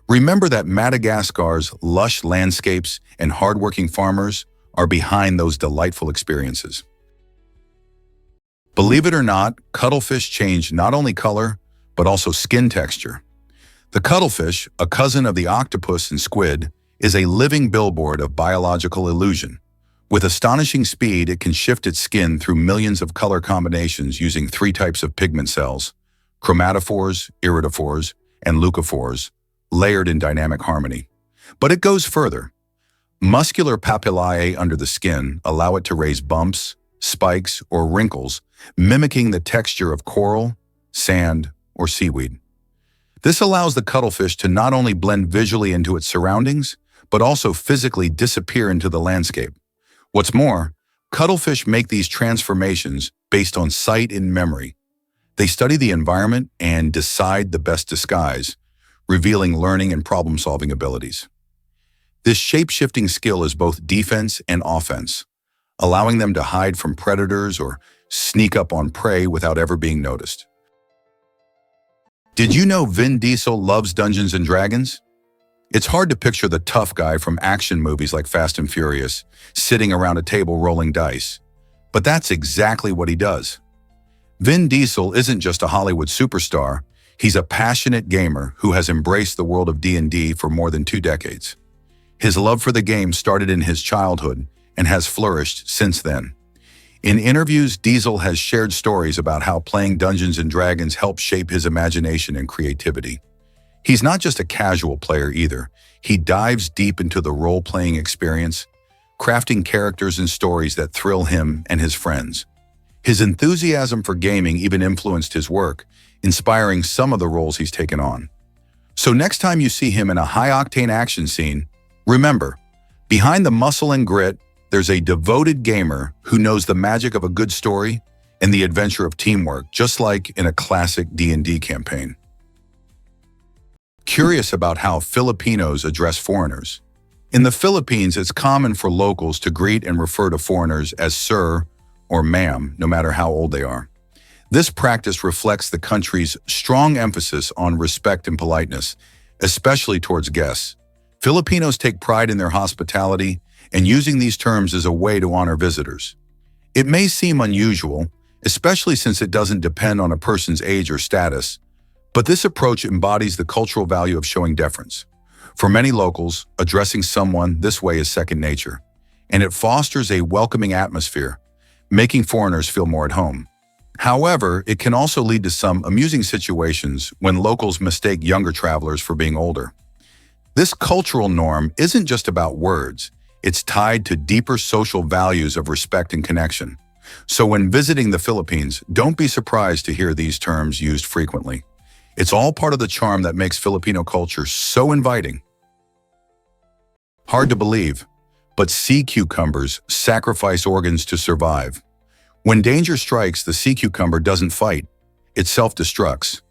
remember that Madagascar's lush landscapes and hardworking farmers are behind those delightful experiences. Believe it or not, cuttlefish change not only color, but also skin texture. The cuttlefish, a cousin of the octopus and squid, is a living billboard of biological illusion. With astonishing speed, it can shift its skin through millions of color combinations using 3 types of pigment cells: chromatophores, iridophores, and leucophores, layered in dynamic harmony. But it goes further. Muscular papillae under the skin allow it to raise bumps, spikes, or wrinkles, mimicking the texture of coral, sand, or seaweed. This allows the cuttlefish to not only blend visually into its surroundings, but also physically disappear into the landscape. What's more, cuttlefish make these transformations based on sight and memory. They study the environment and decide the best disguise, revealing learning and problem-solving abilities. This shape-shifting skill is both defense and offense, allowing them to hide from predators or sneak up on prey without ever being noticed. Did you know Vin Diesel loves Dungeons & Dragons? It's hard to picture the tough guy from action movies like Fast and Furious sitting around a table rolling dice. But that's exactly what he does. Vin Diesel isn't just a Hollywood superstar, he's a passionate gamer who has embraced the world of D&D for more than 2 decades. His love for the game started in his childhood and has flourished since then. In interviews, Diesel has shared stories about how playing Dungeons & Dragons helped shape his imagination and creativity. He's not just a casual player either. He dives deep into the role-playing experience, crafting characters and stories that thrill him and his friends. His enthusiasm for gaming even influenced his work, inspiring some of the roles he's taken on. So next time you see him in a high-octane action scene, remember, behind the muscle and grit, there's a devoted gamer who knows the magic of a good story and the adventure of teamwork, just like in a classic D&D campaign. Curious about how Filipinos address foreigners? In the Philippines, it's common for locals to greet and refer to foreigners as sir or ma'am, no matter how old they are. This practice reflects the country's strong emphasis on respect and politeness, especially towards guests. Filipinos take pride in their hospitality, and using these terms is a way to honor visitors. It may seem unusual, especially since it doesn't depend on a person's age or status, but this approach embodies the cultural value of showing deference. For many locals, addressing someone this way is second nature, and it fosters a welcoming atmosphere, making foreigners feel more at home. However, it can also lead to some amusing situations when locals mistake younger travelers for being older. This cultural norm isn't just about words, it's tied to deeper social values of respect and connection. So when visiting the Philippines, don't be surprised to hear these terms used frequently. It's all part of the charm that makes Filipino culture so inviting. Hard to believe, but sea cucumbers sacrifice organs to survive. When danger strikes, the sea cucumber doesn't fight, it self-destructs.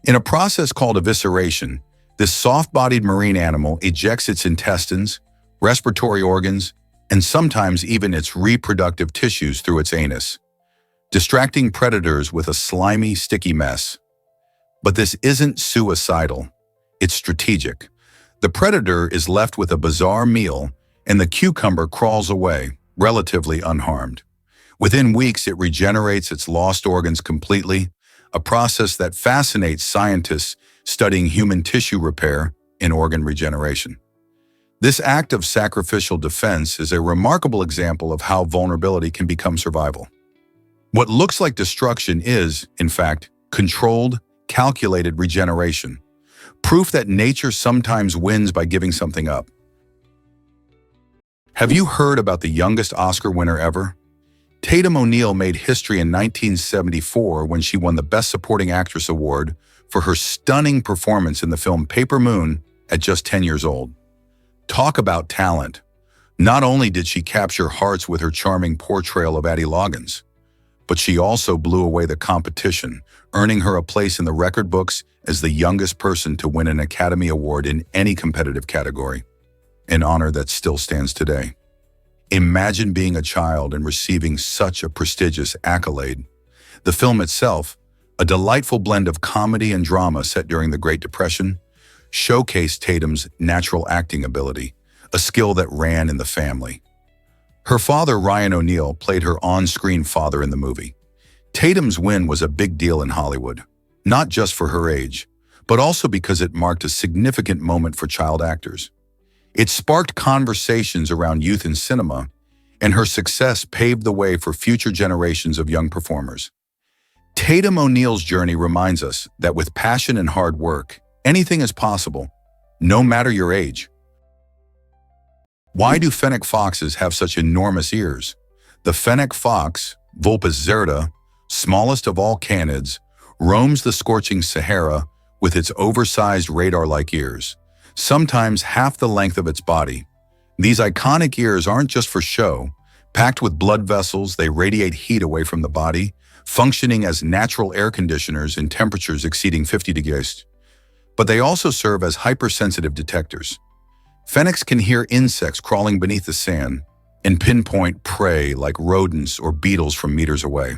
In a process called evisceration, this soft-bodied marine animal ejects its intestines, respiratory organs, and sometimes even its reproductive tissues through its anus, distracting predators with a slimy, sticky mess. But this isn't suicidal, it's strategic. The predator is left with a bizarre meal, and the cucumber crawls away, relatively unharmed. Within weeks, it regenerates its lost organs completely, a process that fascinates scientists studying human tissue repair and organ regeneration. This act of sacrificial defense is a remarkable example of how vulnerability can become survival. What looks like destruction is, in fact, controlled, calculated regeneration. Proof that nature sometimes wins by giving something up. Have you heard about the youngest Oscar winner ever? Tatum O'Neal made history in 1974 when she won the Best Supporting Actress award for her stunning performance in the film Paper Moon at just 10 years old. Talk about talent. Not only did she capture hearts with her charming portrayal of Addie Loggins, but she also blew away the competition, earning her a place in the record books as the youngest person to win an Academy Award in any competitive category, an honor that still stands today. Imagine being a child and receiving such a prestigious accolade. The film itself, a delightful blend of comedy and drama set during the Great Depression, showcased Tatum's natural acting ability, a skill that ran in the family. Her father, Ryan O'Neal, played her on-screen father in the movie. Tatum's win was a big deal in Hollywood, not just for her age, but also because it marked a significant moment for child actors. It sparked conversations around youth in cinema, and her success paved the way for future generations of young performers. Tatum O'Neal's journey reminds us that with passion and hard work, anything is possible, no matter your age. Why do fennec foxes have such enormous ears? The fennec fox, Vulpes zerta, smallest of all canids, roams the scorching Sahara with its oversized radar-like ears, sometimes half the length of its body. These iconic ears aren't just for show. Packed with blood vessels, they radiate heat away from the body, functioning as natural air conditioners in temperatures exceeding 50 degrees. But they also serve as hypersensitive detectors. Fennecs can hear insects crawling beneath the sand and pinpoint prey like rodents or beetles from meters away.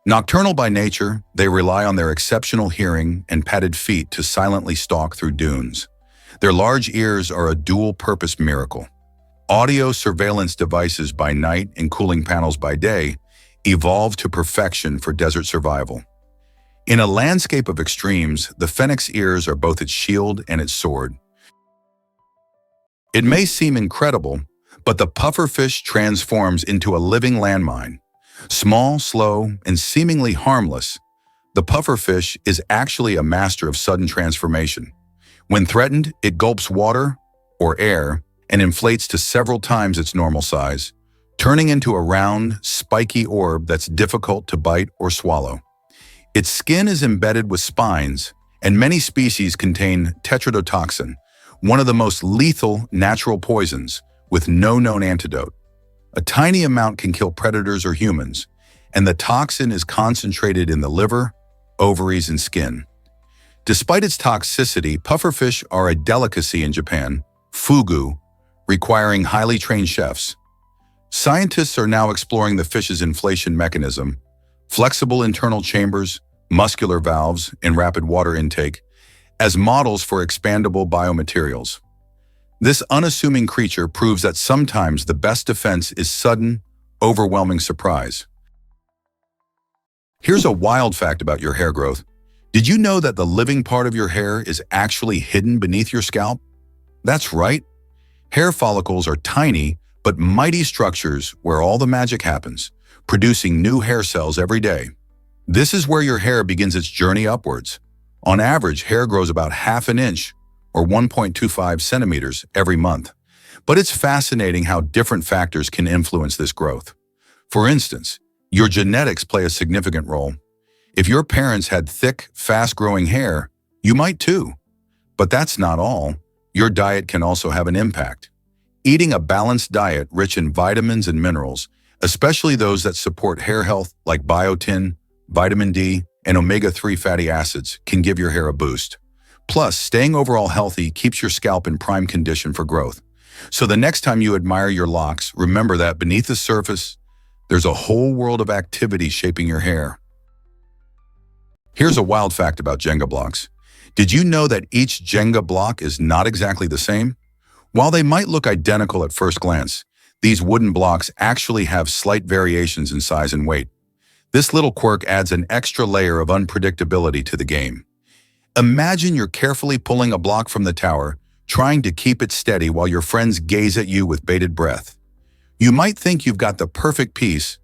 Nocturnal by nature, they rely on their exceptional hearing and padded feet to silently stalk through dunes. Their large ears are a dual-purpose miracle. Audio surveillance devices by night and cooling panels by day evolved to perfection for desert survival. In a landscape of extremes, the fennec's ears are both its shield and its sword. It may seem incredible, but the pufferfish transforms into a living landmine. Small, slow, and seemingly harmless, the pufferfish is actually a master of sudden transformation. When threatened, it gulps water or air and inflates to several times its normal size, turning into a round, spiky orb that's difficult to bite or swallow. Its skin is embedded with spines, and many species contain tetrodotoxin, one of the most lethal natural poisons, with no known antidote. A tiny amount can kill predators or humans, and the toxin is concentrated in the liver, ovaries, and skin. Despite its toxicity, pufferfish are a delicacy in Japan, fugu, requiring highly trained chefs. Scientists are now exploring the fish's inflation mechanism, flexible internal chambers, muscular valves, and rapid water intake, as models for expandable biomaterials. This unassuming creature proves that sometimes the best defense is sudden, overwhelming surprise. Here's a wild fact about your hair growth. Did you know that the living part of your hair is actually hidden beneath your scalp? That's right. Hair follicles are tiny but mighty structures where all the magic happens, producing new hair cells every day. This is where your hair begins its journey upwards. On average, hair grows about half an inch, or 1.25 centimeters, every month. But it's fascinating how different factors can influence this growth. For instance, your genetics play a significant role. If your parents had thick, fast-growing hair, you might too. But that's not all. Your diet can also have an impact. Eating a balanced diet rich in vitamins and minerals, especially those that support hair health like biotin, vitamin D, and omega-3 fatty acids, can give your hair a boost. Plus, staying overall healthy keeps your scalp in prime condition for growth. So the next time you admire your locks, remember that beneath the surface, there's a whole world of activity shaping your hair. Here's a wild fact about Jenga blocks. Did you know that each Jenga block is not exactly the same? While they might look identical at first glance, these wooden blocks actually have slight variations in size and weight. This little quirk adds an extra layer of unpredictability to the game. Imagine you're carefully pulling a block from the tower, trying to keep it steady while your friends gaze at you with bated breath. You might think you've got the perfect piece,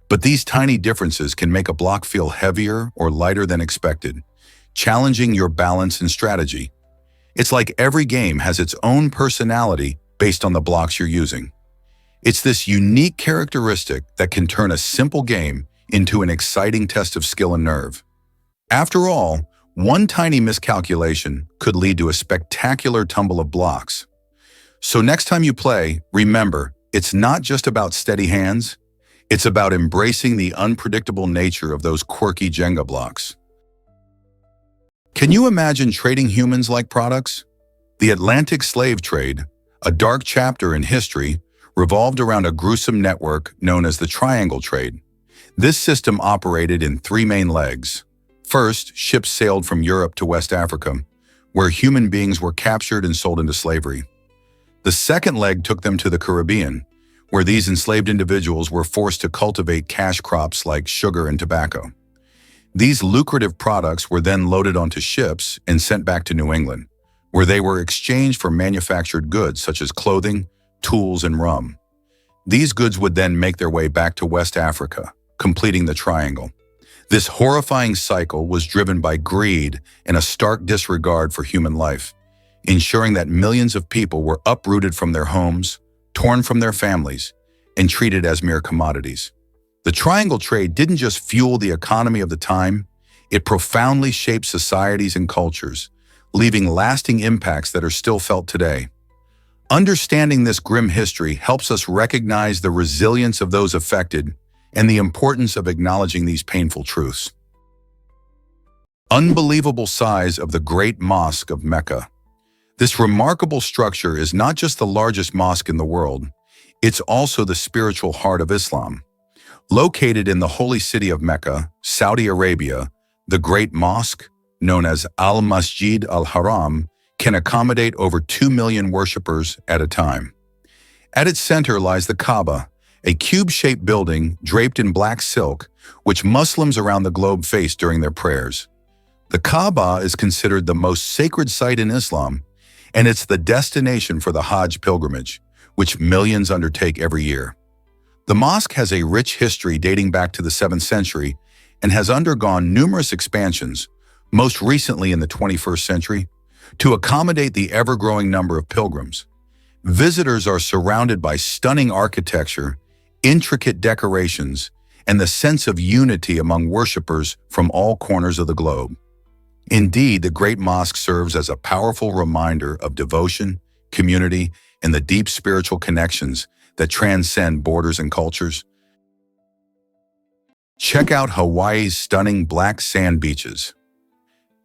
but these tiny differences can make a block feel heavier or lighter than expected, challenging your balance and strategy. It's like every game has its own personality based on the blocks you're using. It's this unique characteristic that can turn a simple game into an exciting test of skill and nerve. After all, one tiny miscalculation could lead to a spectacular tumble of blocks. So next time you play, remember, it's not just about steady hands, it's about embracing the unpredictable nature of those quirky Jenga blocks. Can you imagine trading humans like products? The Atlantic slave trade, a dark chapter in history, revolved around a gruesome network known as the Triangle Trade. This system operated in three main legs. First, ships sailed from Europe to West Africa, where human beings were captured and sold into slavery. The second leg took them to the Caribbean, where these enslaved individuals were forced to cultivate cash crops like sugar and tobacco. These lucrative products were then loaded onto ships and sent back to New England, where they were exchanged for manufactured goods such as clothing, tools, and rum. These goods would then make their way back to West Africa, completing the triangle. This horrifying cycle was driven by greed and a stark disregard for human life, ensuring that millions of people were uprooted from their homes, torn from their families, and treated as mere commodities. The triangle trade didn't just fuel the economy of the time, it profoundly shaped societies and cultures, leaving lasting impacts that are still felt today. Understanding this grim history helps us recognize the resilience of those affected and the importance of acknowledging these painful truths. Unbelievable size of the Great Mosque of Mecca. This remarkable structure is not just the largest mosque in the world, it's also the spiritual heart of Islam. Located in the holy city of Mecca, Saudi Arabia, the Great Mosque, known as Al-Masjid al-Haram, can accommodate over 2 million worshippers at a time. At its center lies the Kaaba, a cube-shaped building draped in black silk, which Muslims around the globe face during their prayers. The Kaaba is considered the most sacred site in Islam, and it's the destination for the Hajj pilgrimage, which millions undertake every year. The mosque has a rich history dating back to the 7th century and has undergone numerous expansions, most recently in the 21st century, to accommodate the ever-growing number of pilgrims. Visitors are surrounded by stunning architecture, intricate decorations, and the sense of unity among worshippers from all corners of the globe. Indeed, the Great Mosque serves as a powerful reminder of devotion, community, and the deep spiritual connections that transcend borders and cultures. Check out Hawaii's stunning black sand beaches.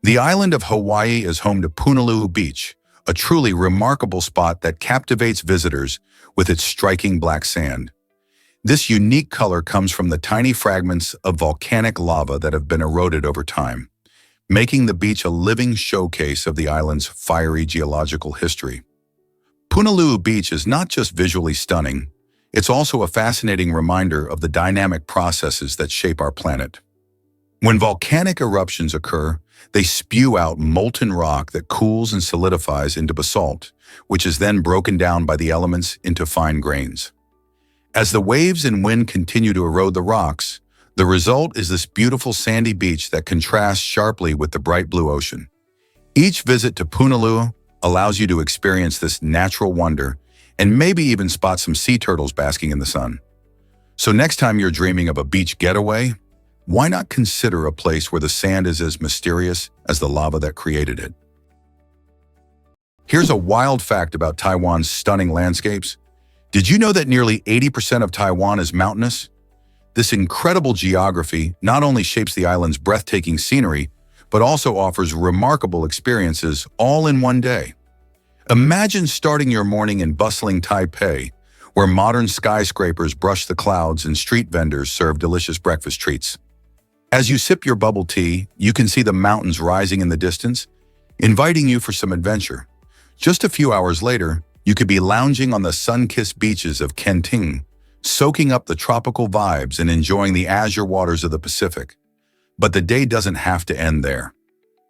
The island of Hawaii is home to Punalu Beach, a truly remarkable spot that captivates visitors with its striking black sand. This unique color comes from the tiny fragments of volcanic lava that have been eroded over time, making the beach a living showcase of the island's fiery geological history. Punalu Beach is not just visually stunning, it's also a fascinating reminder of the dynamic processes that shape our planet. When volcanic eruptions occur, they spew out molten rock that cools and solidifies into basalt, which is then broken down by the elements into fine grains. As the waves and wind continue to erode the rocks, the result is this beautiful sandy beach that contrasts sharply with the bright blue ocean. Each visit to Punalu allows you to experience this natural wonder and maybe even spot some sea turtles basking in the sun. So next time you're dreaming of a beach getaway, why not consider a place where the sand is as mysterious as the lava that created it? Here's a wild fact about Taiwan's stunning landscapes. Did you know that nearly 80% of Taiwan is mountainous? This incredible geography not only shapes the island's breathtaking scenery, but also offers remarkable experiences all in one day. Imagine starting your morning in bustling Taipei, where modern skyscrapers brush the clouds and street vendors serve delicious breakfast treats. As you sip your bubble tea, you can see the mountains rising in the distance, inviting you for some adventure. Just a few hours later, you could be lounging on the sun-kissed beaches of Kenting, soaking up the tropical vibes and enjoying the azure waters of the Pacific. But the day doesn't have to end there.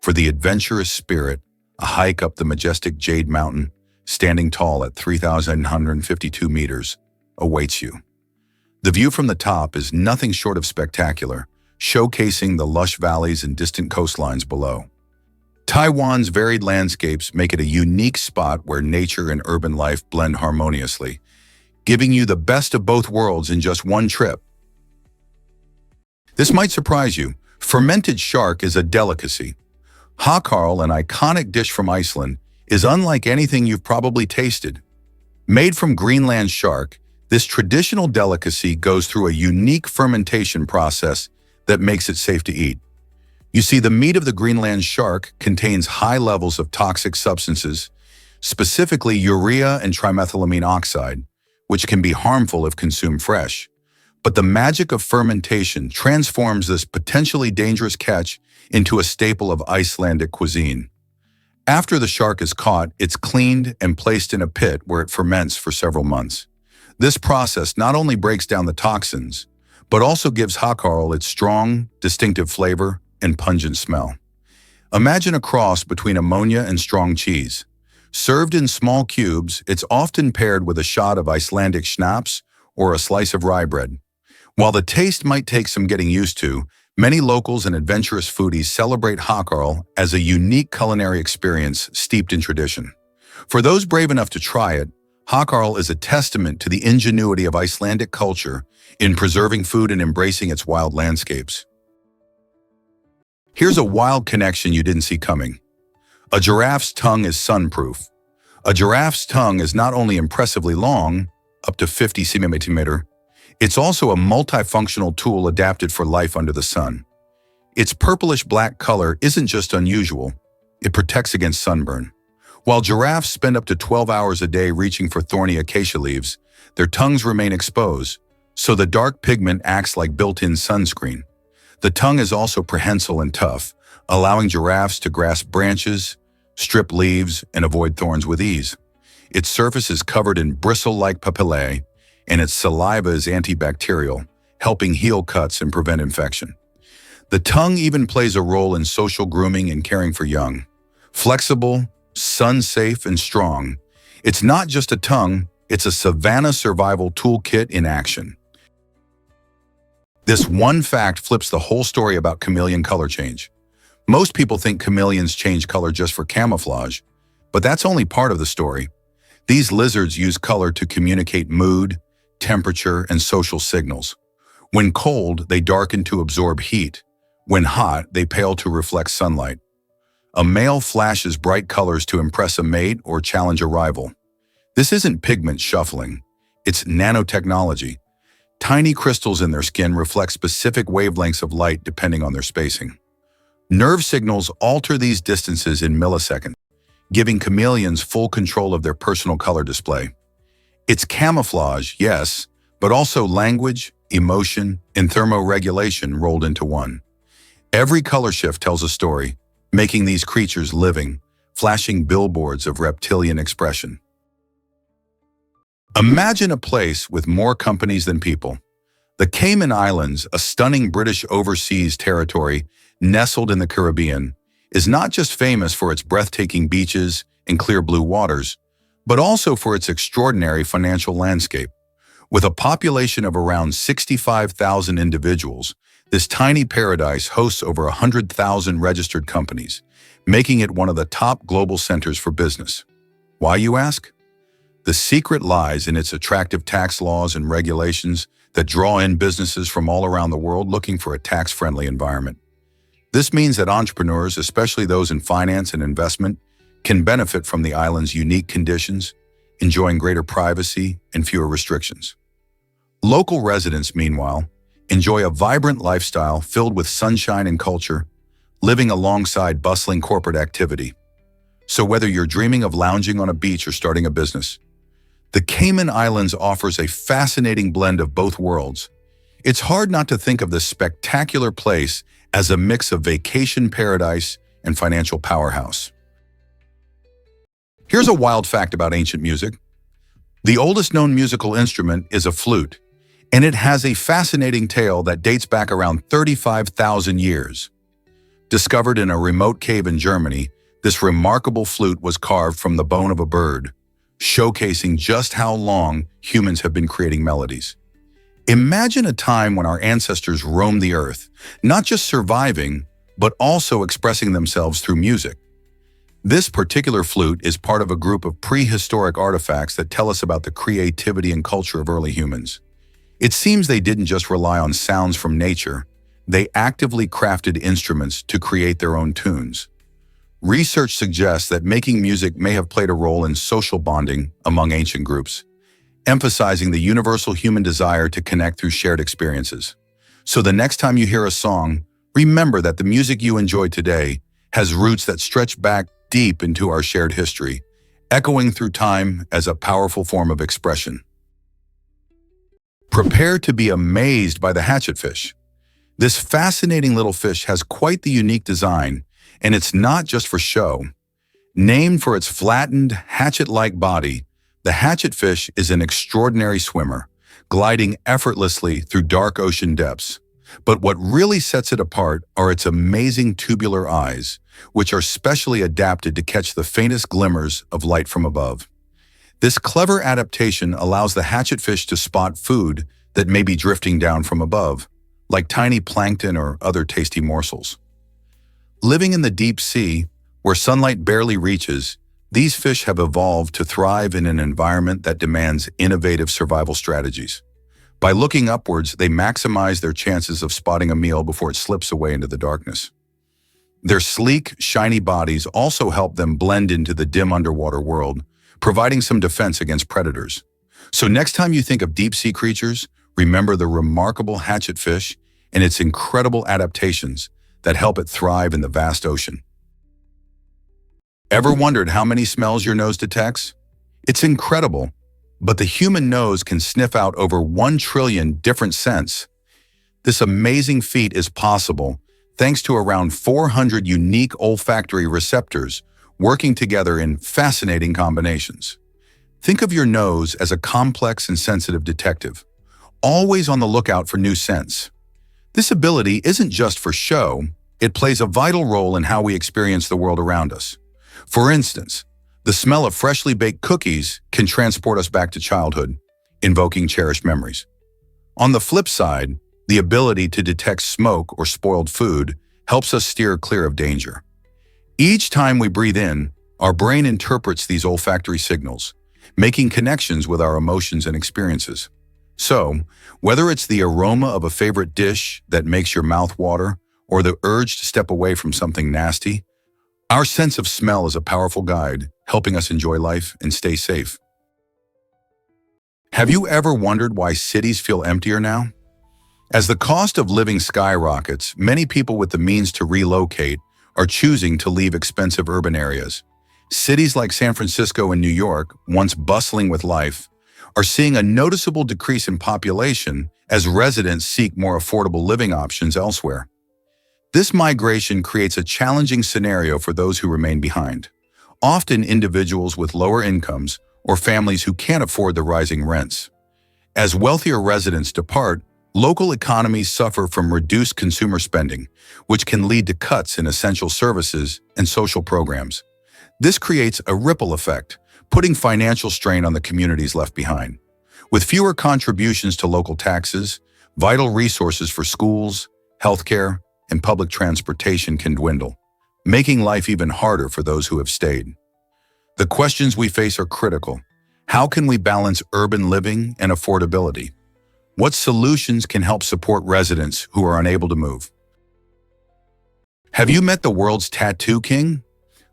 For the adventurous spirit, a hike up the majestic Jade Mountain, standing tall at 3,152 meters, awaits you. The view from the top is nothing short of spectacular, showcasing the lush valleys and distant coastlines below. Taiwan's varied landscapes make it a unique spot where nature and urban life blend harmoniously, giving you the best of both worlds in just one trip. This might surprise you. Fermented shark is a delicacy. Hakkarl, an iconic dish from Iceland, is unlike anything you've probably tasted. Made from Greenland shark, this traditional delicacy goes through a unique fermentation process that makes it safe to eat. You see, the meat of the Greenland shark contains high levels of toxic substances, specifically urea and trimethylamine oxide, which can be harmful if consumed fresh. But the magic of fermentation transforms this potentially dangerous catch into a staple of Icelandic cuisine. After the shark is caught, it's cleaned and placed in a pit where it ferments for several months. This process not only breaks down the toxins, but also gives hakkarl its strong, distinctive flavor and pungent smell. Imagine a cross between ammonia and strong cheese. Served in small cubes, it's often paired with a shot of Icelandic schnapps or a slice of rye bread. While the taste might take some getting used to, many locals and adventurous foodies celebrate hakkarl as a unique culinary experience steeped in tradition. For those brave enough to try it, hakkarl is a testament to the ingenuity of Icelandic culture in preserving food and embracing its wild landscapes. Here's a wild connection you didn't see coming. A giraffe's tongue is sunproof. A giraffe's tongue is not only impressively long, up to 50 cm, it's also a multifunctional tool adapted for life under the sun. Its purplish-black color isn't just unusual, it protects against sunburn. While giraffes spend up to 12 hours a day reaching for thorny acacia leaves, their tongues remain exposed, so the dark pigment acts like built-in sunscreen. The tongue is also prehensile and tough, allowing giraffes to grasp branches, strip leaves, and avoid thorns with ease. Its surface is covered in bristle-like papillae, and its saliva is antibacterial, helping heal cuts and prevent infection. The tongue even plays a role in social grooming and caring for young. Flexible, sun-safe, and strong, it's not just a tongue, it's a savanna survival toolkit in action. This one fact flips the whole story about chameleon color change. Most people think chameleons change color just for camouflage, but that's only part of the story. These lizards use color to communicate mood, temperature, and social signals. When cold, they darken to absorb heat. When hot, they pale to reflect sunlight. A male flashes bright colors to impress a mate or challenge a rival. This isn't pigment shuffling, it's nanotechnology. Tiny crystals in their skin reflect specific wavelengths of light depending on their spacing. Nerve signals alter these distances in milliseconds, giving chameleons full control of their personal color display. It's camouflage, yes, but also language, emotion, and thermoregulation rolled into one. Every color shift tells a story, making these creatures living, flashing billboards of reptilian expression. Imagine a place with more companies than people. The Cayman Islands, a stunning British overseas territory nestled in the Caribbean, is not just famous for its breathtaking beaches and clear blue waters, but also for its extraordinary financial landscape. With a population of around 65,000 individuals, this tiny paradise hosts over 100,000 registered companies, making it one of the top global centers for business. Why, you ask? The secret lies in its attractive tax laws and regulations that draw in businesses from all around the world looking for a tax-friendly environment. This means that entrepreneurs, especially those in finance and investment, can benefit from the island's unique conditions, enjoying greater privacy and fewer restrictions. Local residents, meanwhile, enjoy a vibrant lifestyle filled with sunshine and culture, living alongside bustling corporate activity. So whether you're dreaming of lounging on a beach or starting a business, the Cayman Islands offers a fascinating blend of both worlds. It's hard not to think of this spectacular place as a mix of vacation paradise and financial powerhouse. Here's a wild fact about ancient music. The oldest known musical instrument is a flute, and it has a fascinating tale that dates back around 35,000 years. Discovered in a remote cave in Germany, this remarkable flute was carved from the bone of a bird, showcasing just how long humans have been creating melodies. Imagine a time when our ancestors roamed the earth, not just surviving, but also expressing themselves through music. This particular flute is part of a group of prehistoric artifacts that tell us about the creativity and culture of early humans. It seems they didn't just rely on sounds from nature, they actively crafted instruments to create their own tunes. Research suggests that making music may have played a role in social bonding among ancient groups, emphasizing the universal human desire to connect through shared experiences. So the next time you hear a song, remember that the music you enjoy today has roots that stretch back deep into our shared history, echoing through time as a powerful form of expression. Prepare to be amazed by the hatchetfish. This fascinating little fish has quite the unique design, and it's not just for show. Named for its flattened, hatchet-like body, the hatchetfish is an extraordinary swimmer, gliding effortlessly through dark ocean depths. But what really sets it apart are its amazing tubular eyes, which are specially adapted to catch the faintest glimmers of light from above. This clever adaptation allows the hatchetfish to spot food that may be drifting down from above, like tiny plankton or other tasty morsels. Living in the deep sea, where sunlight barely reaches, these fish have evolved to thrive in an environment that demands innovative survival strategies. By looking upwards, they maximize their chances of spotting a meal before it slips away into the darkness. Their sleek, shiny bodies also help them blend into the dim underwater world, providing some defense against predators. So next time you think of deep-sea creatures, remember the remarkable hatchetfish and its incredible adaptations that help it thrive in the vast ocean. Ever wondered how many smells your nose detects? It's incredible, but the human nose can sniff out over 1 trillion different scents. This amazing feat is possible thanks to around 400 unique olfactory receptors working together in fascinating combinations. Think of your nose as a complex and sensitive detective, always on the lookout for new scents. This ability isn't just for show, it plays a vital role in how we experience the world around us. For instance, the smell of freshly baked cookies can transport us back to childhood, invoking cherished memories. On the flip side, the ability to detect smoke or spoiled food helps us steer clear of danger. Each time we breathe in, our brain interprets these olfactory signals, making connections with our emotions and experiences. So, whether it's the aroma of a favorite dish that makes your mouth water or the urge to step away from something nasty, our sense of smell is a powerful guide, helping us enjoy life and stay safe. Have you ever wondered why cities feel emptier now? As the cost of living skyrockets, many people with the means to relocate are choosing to leave expensive urban areas. Cities like San Francisco and New York, once bustling with life, are seeing a noticeable decrease in population as residents seek more affordable living options elsewhere. This migration creates a challenging scenario for those who remain behind, often individuals with lower incomes or families who can't afford the rising rents. As wealthier residents depart, local economies suffer from reduced consumer spending, which can lead to cuts in essential services and social programs. This creates a ripple effect, putting financial strain on the communities left behind. With fewer contributions to local taxes, vital resources for schools, healthcare, and public transportation can dwindle, making life even harder for those who have stayed. The questions we face are critical. How can we balance urban living and affordability? What solutions can help support residents who are unable to move? Have you met the world's tattoo king?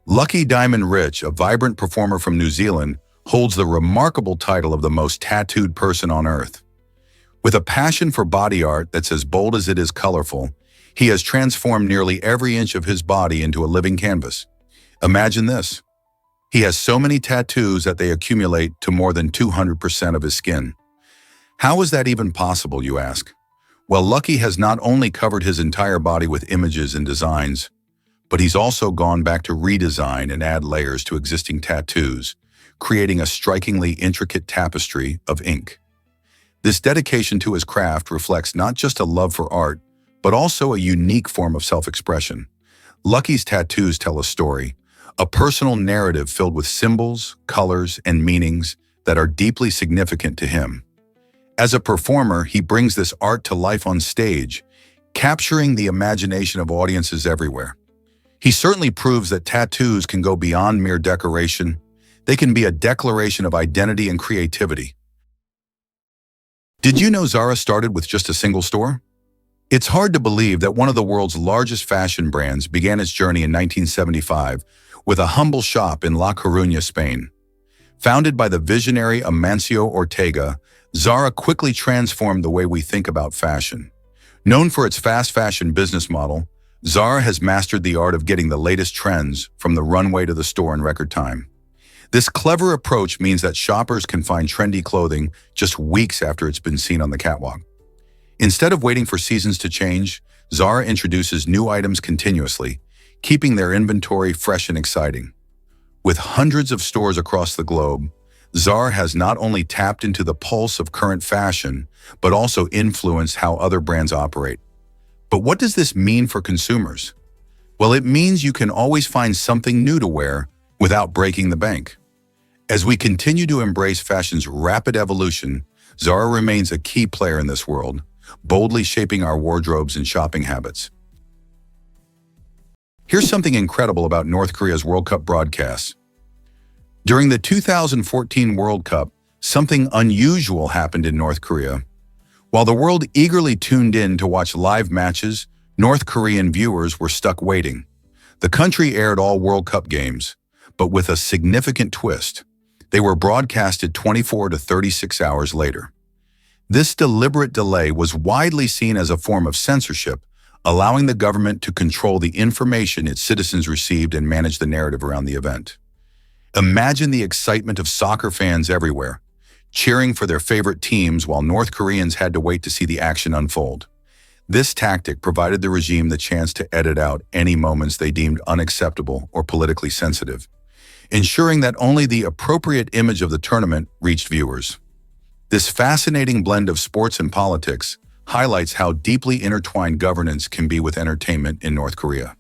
Lucky Diamond Rich, a vibrant performer from New Zealand, holds the remarkable title of the most tattooed person on Earth. With a passion for body art that's as bold as it is colorful, he has transformed nearly every inch of his body into a living canvas. Imagine this. He has so many tattoos that they accumulate to more than 200% of his skin. How is that even possible, you ask? Well, Lucky has not only covered his entire body with images and designs, but he's also gone back to redesign and add layers to existing tattoos, creating a strikingly intricate tapestry of ink. This dedication to his craft reflects not just a love for art, but also a unique form of self-expression. Lucky's tattoos tell a story, a personal narrative filled with symbols, colors, and meanings that are deeply significant to him. As a performer, he brings this art to life on stage, capturing the imagination of audiences everywhere. He certainly proves that tattoos can go beyond mere decoration. They can be a declaration of identity and creativity. Did you know Zara started with just a single store? It's hard to believe that one of the world's largest fashion brands began its journey in 1975 with a humble shop in La Coruña, Spain. Founded by the visionary Amancio Ortega, Zara quickly transformed the way we think about fashion. Known for its fast fashion business model, Zara has mastered the art of getting the latest trends from the runway to the store in record time. This clever approach means that shoppers can find trendy clothing just weeks after it's been seen on the catwalk. Instead of waiting for seasons to change, Zara introduces new items continuously, keeping their inventory fresh and exciting. With hundreds of stores across the globe, Zara has not only tapped into the pulse of current fashion, but also influenced how other brands operate. But what does this mean for consumers? Well, it means you can always find something new to wear without breaking the bank. As we continue to embrace fashion's rapid evolution, Zara remains a key player in this world, boldly shaping our wardrobes and shopping habits. Here's something incredible about North Korea's World Cup broadcasts. During the 2014 World Cup, something unusual happened in North Korea. While the world eagerly tuned in to watch live matches, North Korean viewers were stuck waiting. The country aired all World Cup games, but with a significant twist. They were broadcasted 24 to 36 hours later. This deliberate delay was widely seen as a form of censorship, allowing the government to control the information its citizens received and manage the narrative around the event. Imagine the excitement of soccer fans everywhere, cheering for their favorite teams while North Koreans had to wait to see the action unfold. This tactic provided the regime the chance to edit out any moments they deemed unacceptable or politically sensitive, ensuring that only the appropriate image of the tournament reached viewers. This fascinating blend of sports and politics highlights how deeply intertwined governance can be with entertainment in North Korea.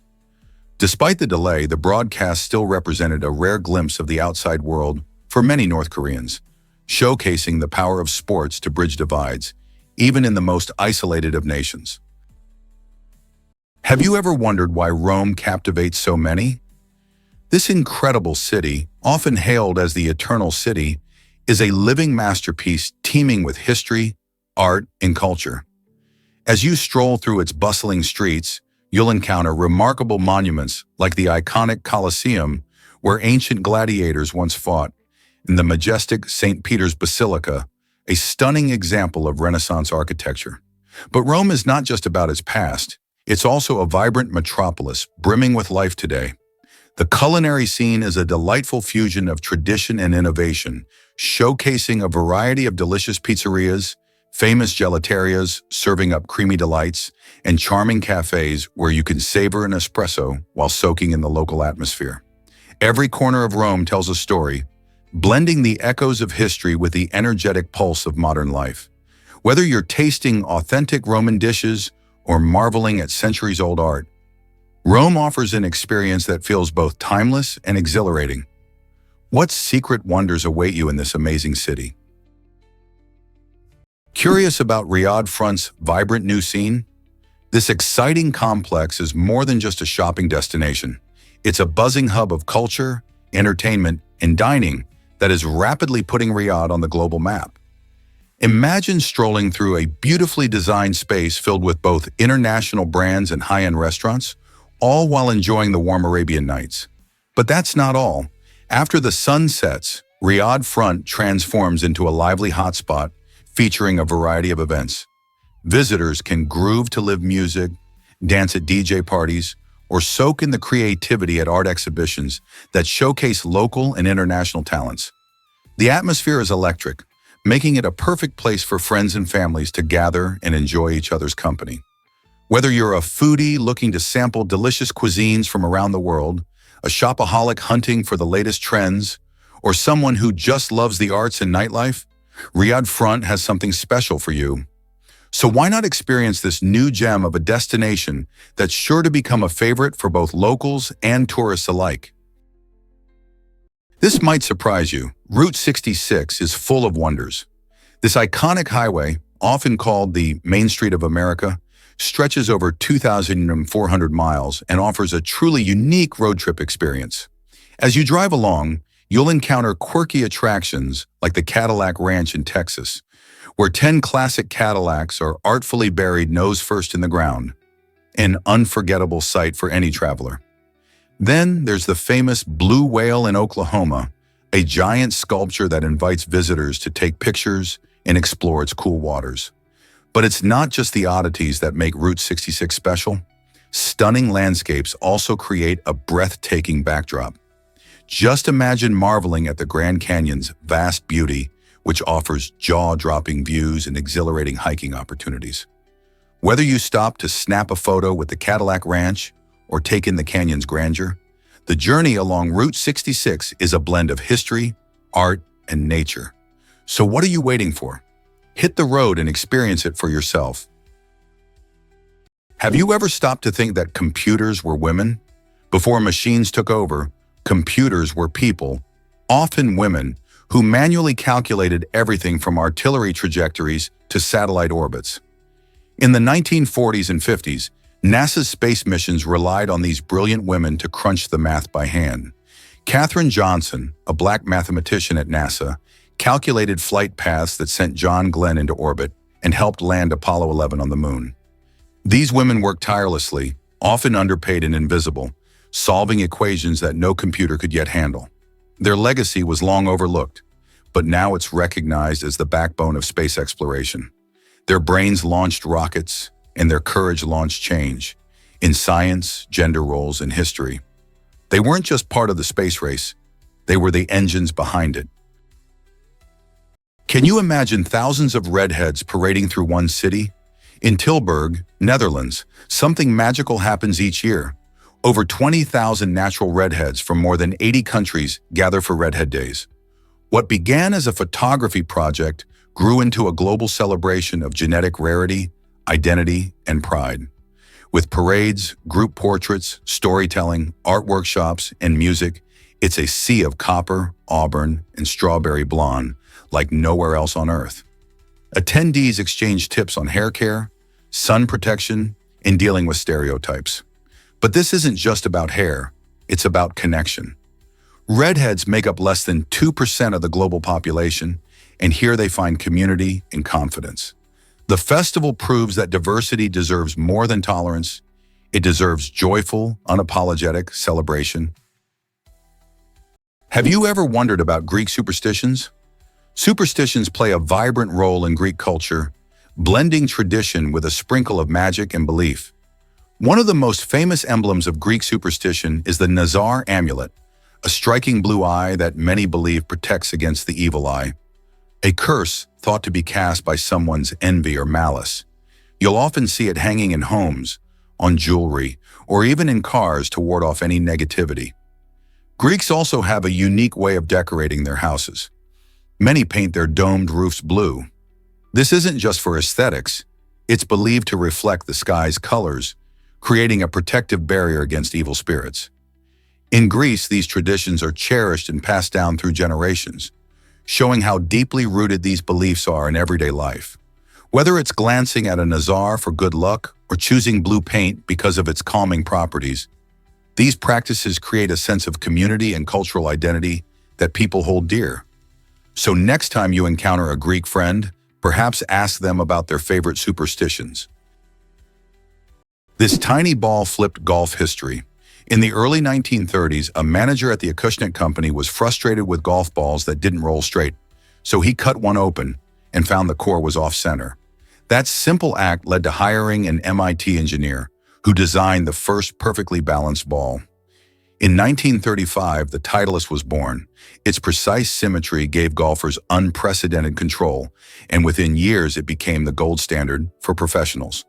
Despite the delay, the broadcast still represented a rare glimpse of the outside world for many North Koreans, showcasing the power of sports to bridge divides, even in the most isolated of nations. Have you ever wondered why Rome captivates so many? This incredible city, often hailed as the Eternal City, is a living masterpiece teeming with history, art, and culture. As you stroll through its bustling streets, you'll encounter remarkable monuments like the iconic Colosseum, where ancient gladiators once fought, and the majestic St. Peter's Basilica, a stunning example of Renaissance architecture. But Rome is not just about its past, it's also a vibrant metropolis brimming with life today. The culinary scene is a delightful fusion of tradition and innovation, showcasing a variety of delicious pizzerias, famous gelaterias serving up creamy delights, and charming cafes where you can savor an espresso while soaking in the local atmosphere. Every corner of Rome tells a story, blending the echoes of history with the energetic pulse of modern life. Whether you're tasting authentic Roman dishes or marveling at centuries-old art, Rome offers an experience that feels both timeless and exhilarating. What secret wonders await you in this amazing city? Curious about Riyadh Front's vibrant new scene? This exciting complex is more than just a shopping destination. It's a buzzing hub of culture, entertainment, and dining that is rapidly putting Riyadh on the global map. Imagine strolling through a beautifully designed space filled with both international brands and high-end restaurants, all while enjoying the warm Arabian nights. But that's not all. After the sun sets, Riyadh Front transforms into a lively hotspot featuring a variety of events. Visitors can groove to live music, dance at DJ parties, or soak in the creativity at art exhibitions that showcase local and international talents. The atmosphere is electric, making it a perfect place for friends and families to gather and enjoy each other's company. Whether you're a foodie looking to sample delicious cuisines from around the world, a shopaholic hunting for the latest trends, or someone who just loves the arts and nightlife, Riyadh Front has something special for you. So why not experience this new gem of a destination that's sure to become a favorite for both locals and tourists alike? This might surprise you. Route 66 is full of wonders. This iconic highway, often called the Main Street of America, stretches over 2,400 miles and offers a truly unique road trip experience. As you drive along, you'll encounter quirky attractions like the Cadillac Ranch in Texas, where 10 classic Cadillacs are artfully buried nose first in the ground, an unforgettable sight for any traveler. Then there's the famous Blue Whale in Oklahoma, a giant sculpture that invites visitors to take pictures and explore its cool waters. But it's not just the oddities that make Route 66 special. Stunning landscapes also create a breathtaking backdrop. Just imagine marveling at the Grand Canyon's vast beauty, which offers jaw-dropping views and exhilarating hiking opportunities. Whether you stop to snap a photo with the Cadillac Ranch or take in the canyon's grandeur, the journey along Route 66 is a blend of history, art, and nature. So what are you waiting for? Hit the road and experience it for yourself. Have you ever stopped to think that computers were women? Before machines took over, computers were people, often women, who manually calculated everything from artillery trajectories to satellite orbits. In the 1940s and 50s, NASA's space missions relied on these brilliant women to crunch the math by hand. Katherine Johnson, a black mathematician at NASA, calculated flight paths that sent John Glenn into orbit and helped land Apollo 11 on the moon. These women worked tirelessly, often underpaid and invisible, solving equations that no computer could yet handle. Their legacy was long overlooked, but now it's recognized as the backbone of space exploration. Their brains launched rockets, and their courage launched change in science, gender roles, and history. They weren't just part of the space race, they were the engines behind it. Can you imagine thousands of redheads parading through one city? In Tilburg, Netherlands, something magical happens each year. Over 20,000 natural redheads from more than 80 countries gather for Redhead Days. What began as a photography project grew into a global celebration of genetic rarity, identity, and pride. With parades, group portraits, storytelling, art workshops, and music, it's a sea of copper, auburn, and strawberry blonde like nowhere else on Earth. Attendees exchange tips on hair care, sun protection, and dealing with stereotypes. But this isn't just about hair, it's about connection. Redheads make up less than 2% of the global population, and here they find community and confidence. The festival proves that diversity deserves more than tolerance. It deserves joyful, unapologetic celebration. Have you ever wondered about Greek superstitions? Superstitions play a vibrant role in Greek culture, blending tradition with a sprinkle of magic and belief. One of the most famous emblems of Greek superstition is the Nazar amulet, a striking blue eye that many believe protects against the evil eye. A curse thought to be cast by someone's envy or malice. You'll often see it hanging in homes, on jewelry, or even in cars to ward off any negativity. Greeks also have a unique way of decorating their houses. Many paint their domed roofs blue. This isn't just for aesthetics, it's believed to reflect the sky's colors, creating a protective barrier against evil spirits. In Greece, these traditions are cherished and passed down through generations, showing how deeply rooted these beliefs are in everyday life. Whether it's glancing at a nazar for good luck or choosing blue paint because of its calming properties, these practices create a sense of community and cultural identity that people hold dear. So next time you encounter a Greek friend, perhaps ask them about their favorite superstitions. This tiny ball flipped golf history. In the early 1930s, a manager at the Acushnet company was frustrated with golf balls that didn't roll straight, so he cut one open and found the core was off-center. That simple act led to hiring an MIT engineer who designed the first perfectly balanced ball. In 1935, the Titleist was born. Its precise symmetry gave golfers unprecedented control, and within years it became the gold standard for professionals.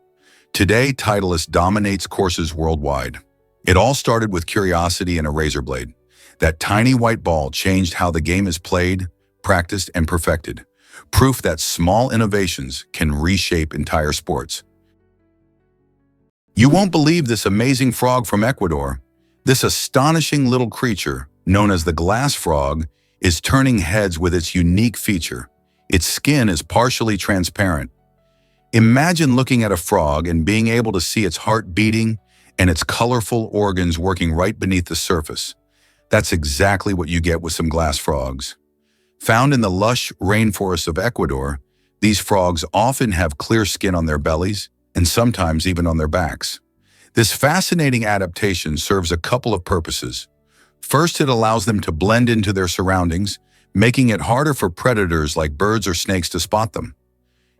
Today, Titleist dominates courses worldwide. It all started with curiosity and a razor blade. That tiny white ball changed how the game is played, practiced, and perfected. Proof that small innovations can reshape entire sports. You won't believe this amazing frog from Ecuador. This astonishing little creature, known as the glass frog, is turning heads with its unique feature. Its skin is partially transparent. Imagine looking at a frog and being able to see its heart beating and its colorful organs working right beneath the surface. That's exactly what you get with some glass frogs. Found in the lush rainforests of Ecuador, these frogs often have clear skin on their bellies and sometimes even on their backs. This fascinating adaptation serves a couple of purposes. First, it allows them to blend into their surroundings, making it harder for predators like birds or snakes to spot them.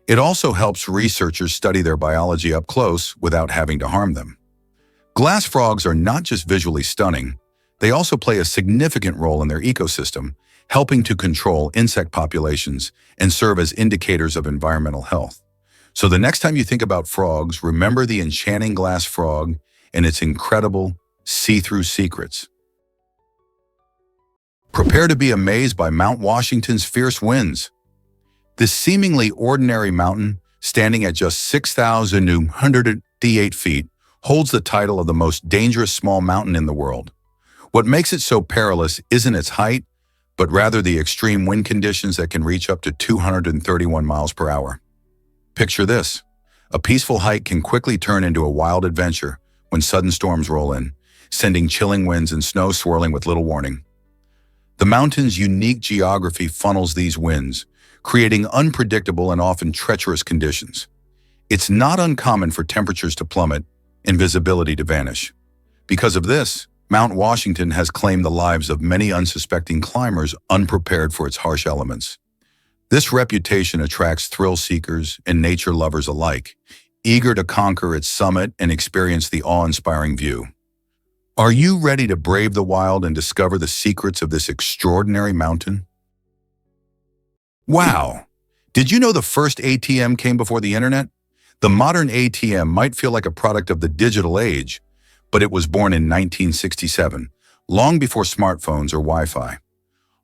It also helps researchers study their biology up close without having to harm them. Glass frogs are not just visually stunning, they also play a significant role in their ecosystem, helping to control insect populations and serve as indicators of environmental health. So the next time you think about frogs, remember the enchanting glass frog and its incredible see-through secrets. Prepare to be amazed by Mount Washington's fierce winds. This seemingly ordinary mountain, standing at just 6,288 feet, holds the title of the most dangerous small mountain in the world. What makes it so perilous isn't its height, but rather the extreme wind conditions that can reach up to 231 miles per hour. Picture this. A peaceful hike can quickly turn into a wild adventure when sudden storms roll in, sending chilling winds and snow swirling with little warning. The mountain's unique geography funnels these winds, creating unpredictable and often treacherous conditions. It's not uncommon for temperatures to plummet and visibility to vanish. Because of this, Mount Washington has claimed the lives of many unsuspecting climbers unprepared for its harsh elements. This reputation attracts thrill seekers and nature lovers alike, eager to conquer its summit and experience the awe-inspiring view. Are you ready to brave the wild and discover the secrets of this extraordinary mountain? Wow! Did you know the first ATM came before the internet? The modern ATM might feel like a product of the digital age, but it was born in 1967, long before smartphones or Wi-Fi.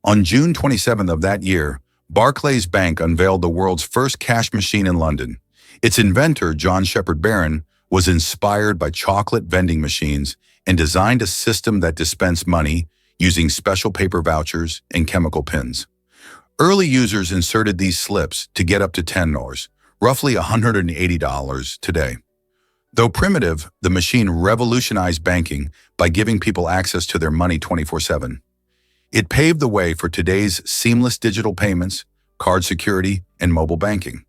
On June 27th of that year, Barclays Bank unveiled the world's first cash machine in London. Its inventor, John Shepherd Barron, was inspired by chocolate vending machines and designed a system that dispensed money using special paper vouchers and chemical pins. Early users inserted these slips to get up to $10, roughly $180 today. Though primitive, the machine revolutionized banking by giving people access to their money 24/7. It paved the way for today's seamless digital payments, card security, and mobile banking.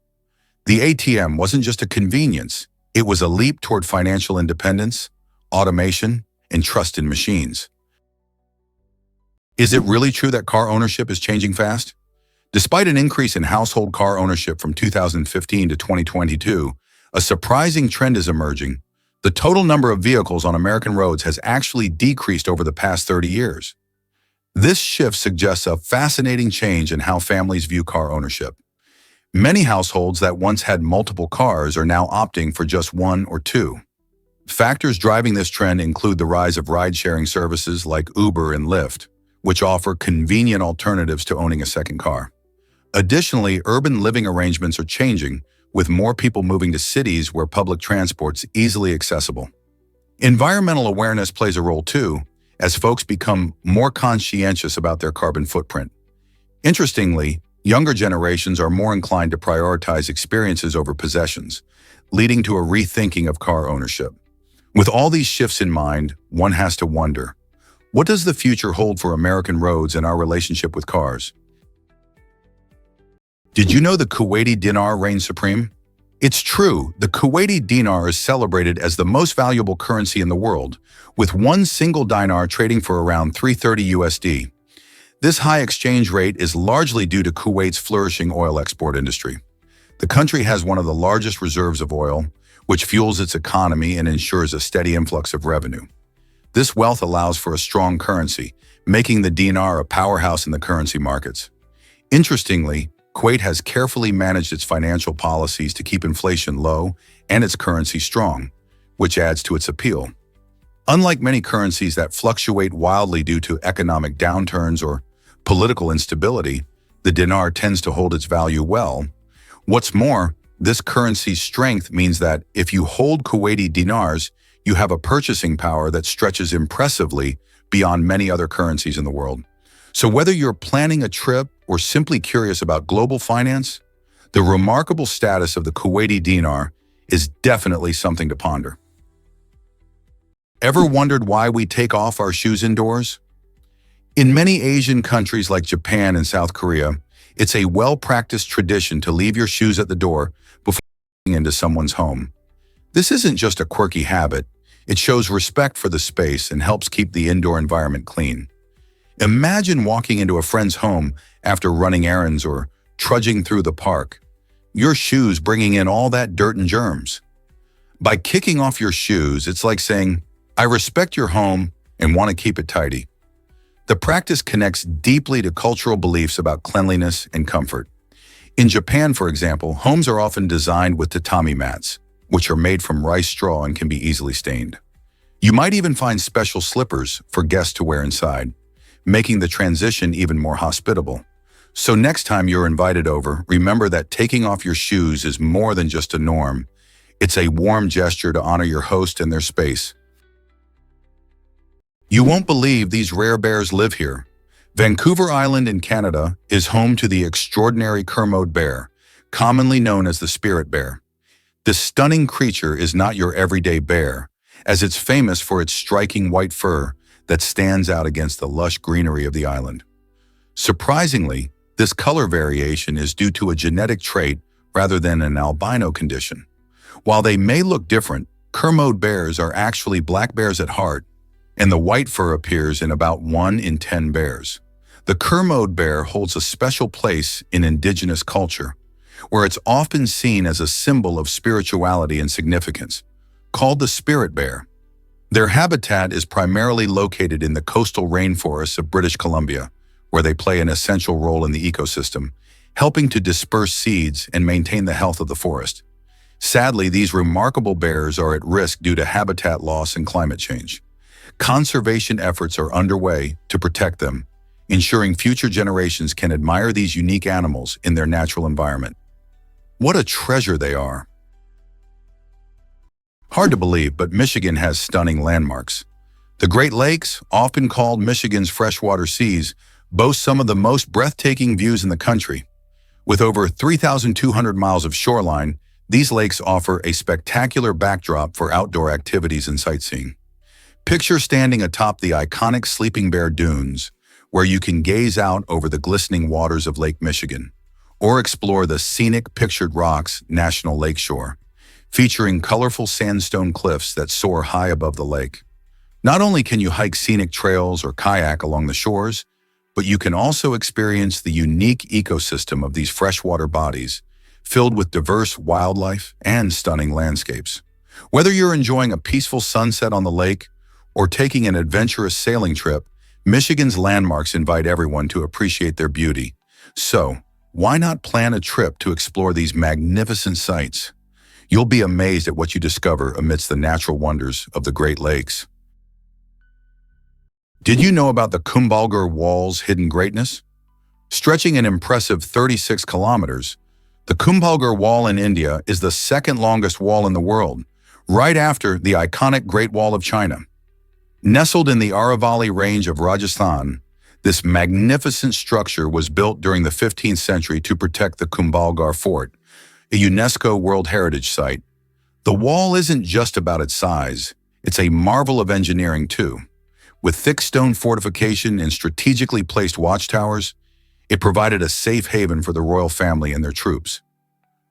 The ATM wasn't just a convenience, it was a leap toward financial independence, automation, and trust in machines. Is it really true that car ownership is changing fast? Despite an increase in household car ownership from 2015 to 2022, a surprising trend is emerging. The total number of vehicles on American roads has actually decreased over the past 30 years. This shift suggests a fascinating change in how families view car ownership. Many households that once had multiple cars are now opting for just one or two. Factors driving this trend include the rise of ride-sharing services like Uber and Lyft, which offer convenient alternatives to owning a second car. Additionally, urban living arrangements are changing, with more people moving to cities where public transport's easily accessible. Environmental awareness plays a role too, as folks become more conscientious about their carbon footprint. Interestingly, younger generations are more inclined to prioritize experiences over possessions, leading to a rethinking of car ownership. With all these shifts in mind, one has to wonder, what does the future hold for American roads and our relationship with cars? Did you know the Kuwaiti dinar reigns supreme? It's true, the Kuwaiti dinar is celebrated as the most valuable currency in the world, with one single dinar trading for around $330 USD. This high exchange rate is largely due to Kuwait's flourishing oil export industry. The country has one of the largest reserves of oil, which fuels its economy and ensures a steady influx of revenue. This wealth allows for a strong currency, making the dinar a powerhouse in the currency markets. Interestingly, Kuwait has carefully managed its financial policies to keep inflation low and its currency strong, which adds to its appeal. Unlike many currencies that fluctuate wildly due to economic downturns or political instability, the dinar tends to hold its value well. What's more, this currency's strength means that if you hold Kuwaiti dinars, you have a purchasing power that stretches impressively beyond many other currencies in the world. So whether you're planning a trip or simply curious about global finance, the remarkable status of the Kuwaiti dinar is definitely something to ponder. Ever wondered why we take off our shoes indoors? In many Asian countries like Japan and South Korea, it's a well-practiced tradition to leave your shoes at the door before walking into someone's home. This isn't just a quirky habit, it shows respect for the space and helps keep the indoor environment clean. Imagine walking into a friend's home after running errands or trudging through the park. Your shoes bringing in all that dirt and germs. By kicking off your shoes, it's like saying, I respect your home and want to keep it tidy. The practice connects deeply to cultural beliefs about cleanliness and comfort. In Japan, for example, homes are often designed with tatami mats, which are made from rice straw and can be easily stained. You might even find special slippers for guests to wear inside, making the transition even more hospitable. So next time you're invited over, remember that taking off your shoes is more than just a norm. It's a warm gesture to honor your host and their space. You won't believe these rare bears live here. Vancouver Island in Canada is home to the extraordinary Kermode bear, commonly known as the spirit bear. This stunning creature is not your everyday bear, as it's famous for its striking white fur that stands out against the lush greenery of the island. Surprisingly, this color variation is due to a genetic trait rather than an albino condition. While they may look different, Kermode bears are actually black bears at heart, and the white fur appears in about 1 in 10 bears. The Kermode bear holds a special place in indigenous culture, where it's often seen as a symbol of spirituality and significance, called the spirit bear. Their habitat is primarily located in the coastal rainforests of British Columbia, where they play an essential role in the ecosystem, helping to disperse seeds and maintain the health of the forest. Sadly, these remarkable bears are at risk due to habitat loss and climate change. Conservation efforts are underway to protect them, ensuring future generations can admire these unique animals in their natural environment. What a treasure they are! Hard to believe, but Michigan has stunning landmarks. The Great Lakes, often called Michigan's freshwater seas, boast some of the most breathtaking views in the country. With over 3,200 miles of shoreline, these lakes offer a spectacular backdrop for outdoor activities and sightseeing. Picture standing atop the iconic Sleeping Bear Dunes, where you can gaze out over the glistening waters of Lake Michigan, or explore the scenic Pictured Rocks National Lakeshore, featuring colorful sandstone cliffs that soar high above the lake. Not only can you hike scenic trails or kayak along the shores, but you can also experience the unique ecosystem of these freshwater bodies, filled with diverse wildlife and stunning landscapes. Whether you're enjoying a peaceful sunset on the lake or taking an adventurous sailing trip, Michigan's landmarks invite everyone to appreciate their beauty. So, why not plan a trip to explore these magnificent sights? You'll be amazed at what you discover amidst the natural wonders of the Great Lakes. Did you know about the Kumbhalgarh Wall's hidden greatness? Stretching an impressive 36 kilometers, the Kumbhalgarh Wall in India is the second longest wall in the world, right after the iconic Great Wall of China. Nestled in the Aravalli range of Rajasthan, this magnificent structure was built during the 15th century to protect the Kumbhalgarh Fort, a UNESCO World Heritage Site. The wall isn't just about its size, it's a marvel of engineering too. With thick stone fortification and strategically placed watchtowers, it provided a safe haven for the royal family and their troops.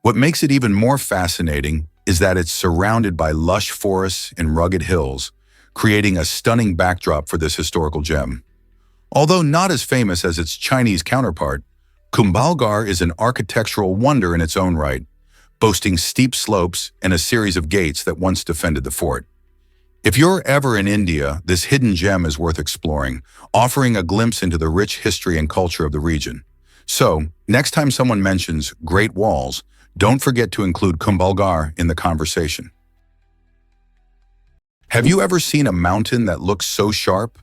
What makes it even more fascinating is that it's surrounded by lush forests and rugged hills, creating a stunning backdrop for this historical gem. Although not as famous as its Chinese counterpart, Kumbhalgarh is an architectural wonder in its own right, boasting steep slopes and a series of gates that once defended the fort. If you're ever in India, this hidden gem is worth exploring, offering a glimpse into the rich history and culture of the region. So, next time someone mentions Great Walls, don't forget to include Kumbhalgarh in the conversation. Have you ever seen a mountain that looks so sharp?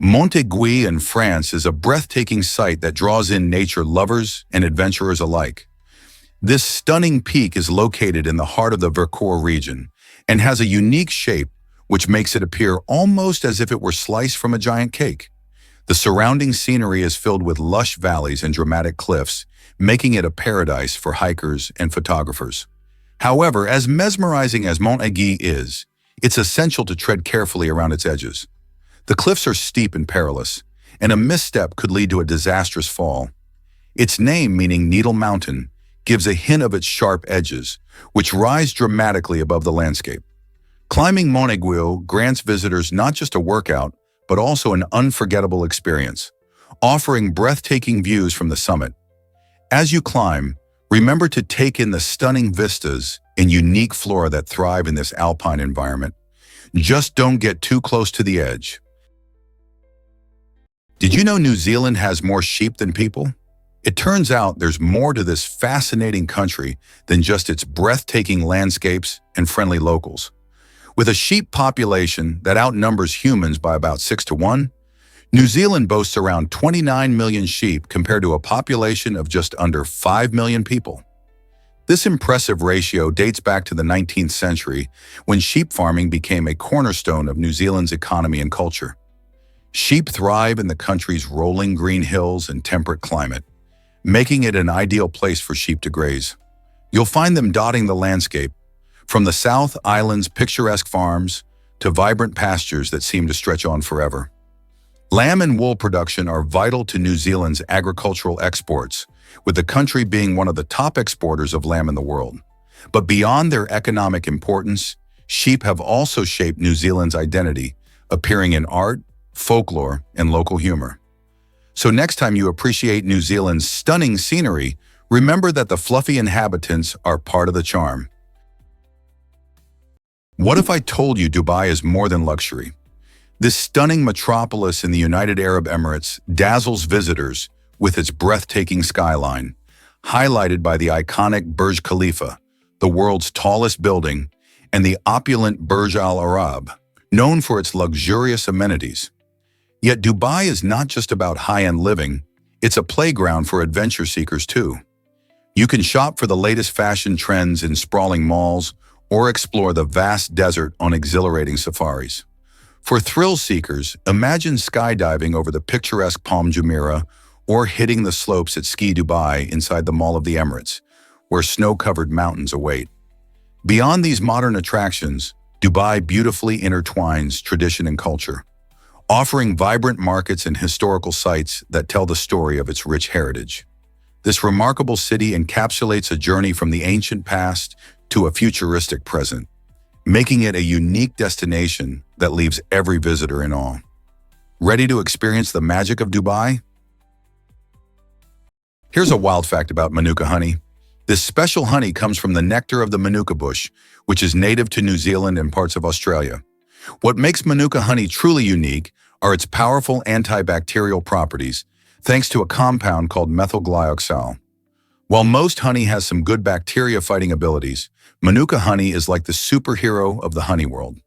Montéguy in France is a breathtaking sight that draws in nature lovers and adventurers alike. This stunning peak is located in the heart of the Vercors region and has a unique shape which makes it appear almost as if it were sliced from a giant cake. The surrounding scenery is filled with lush valleys and dramatic cliffs, making it a paradise for hikers and photographers. However, as mesmerizing as Mont Aiguille is, it's essential to tread carefully around its edges. The cliffs are steep and perilous, and a misstep could lead to a disastrous fall. Its name, meaning Needle Mountain, gives a hint of its sharp edges, which rise dramatically above the landscape. Climbing Mont Aiguille grants visitors not just a workout, but also an unforgettable experience, offering breathtaking views from the summit. As you climb, remember to take in the stunning vistas and unique flora that thrive in this alpine environment. Just don't get too close to the edge. Did you know New Zealand has more sheep than people? It turns out there's more to this fascinating country than just its breathtaking landscapes and friendly locals. With a sheep population that outnumbers humans by about 6 to 1, New Zealand boasts around 29 million sheep compared to a population of just under 5 million people. This impressive ratio dates back to the 19th century, when sheep farming became a cornerstone of New Zealand's economy and culture. Sheep thrive in the country's rolling green hills and temperate climate, making it an ideal place for sheep to graze. You'll find them dotting the landscape, from the South Island's picturesque farms to vibrant pastures that seem to stretch on forever. Lamb and wool production are vital to New Zealand's agricultural exports, with the country being one of the top exporters of lamb in the world. But beyond their economic importance, sheep have also shaped New Zealand's identity, appearing in art, folklore, and local humor. So next time you appreciate New Zealand's stunning scenery, remember that the fluffy inhabitants are part of the charm. What if I told you Dubai is more than luxury? This stunning metropolis in the United Arab Emirates dazzles visitors with its breathtaking skyline, highlighted by the iconic Burj Khalifa, the world's tallest building, and the opulent Burj Al Arab, known for its luxurious amenities. Yet Dubai is not just about high-end living, it's a playground for adventure seekers too. You can shop for the latest fashion trends in sprawling malls or explore the vast desert on exhilarating safaris. For thrill seekers, imagine skydiving over the picturesque Palm Jumeirah or hitting the slopes at Ski Dubai inside the Mall of the Emirates, where snow-covered mountains await. Beyond these modern attractions, Dubai beautifully intertwines tradition and culture, offering vibrant markets and historical sites that tell the story of its rich heritage. This remarkable city encapsulates a journey from the ancient past to a futuristic present, making it a unique destination that leaves every visitor in awe. Ready to experience the magic of Dubai? Here's a wild fact about Manuka honey. This special honey comes from the nectar of the Manuka bush, which is native to New Zealand and parts of Australia. What makes Manuka honey truly unique are its powerful antibacterial properties, thanks to a compound called methylglyoxal. While most honey has some good bacteria-fighting abilities, Manuka honey is like the superhero of the honey world.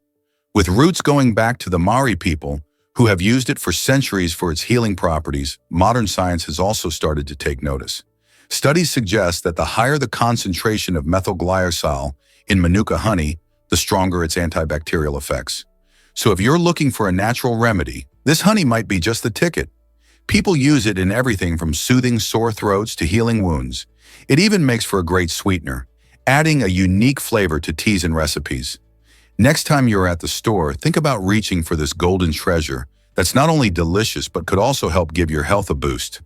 With roots going back to the Maori people, who have used it for centuries for its healing properties, modern science has also started to take notice. Studies suggest that the higher the concentration of methylglyoxal in Manuka honey, the stronger its antibacterial effects. So if you're looking for a natural remedy, this honey might be just the ticket. People use it in everything from soothing sore throats to healing wounds. It even makes for a great sweetener, adding a unique flavor to teas and recipes. Next time you're at the store, think about reaching for this golden treasure that's not only delicious but could also help give your health a boost.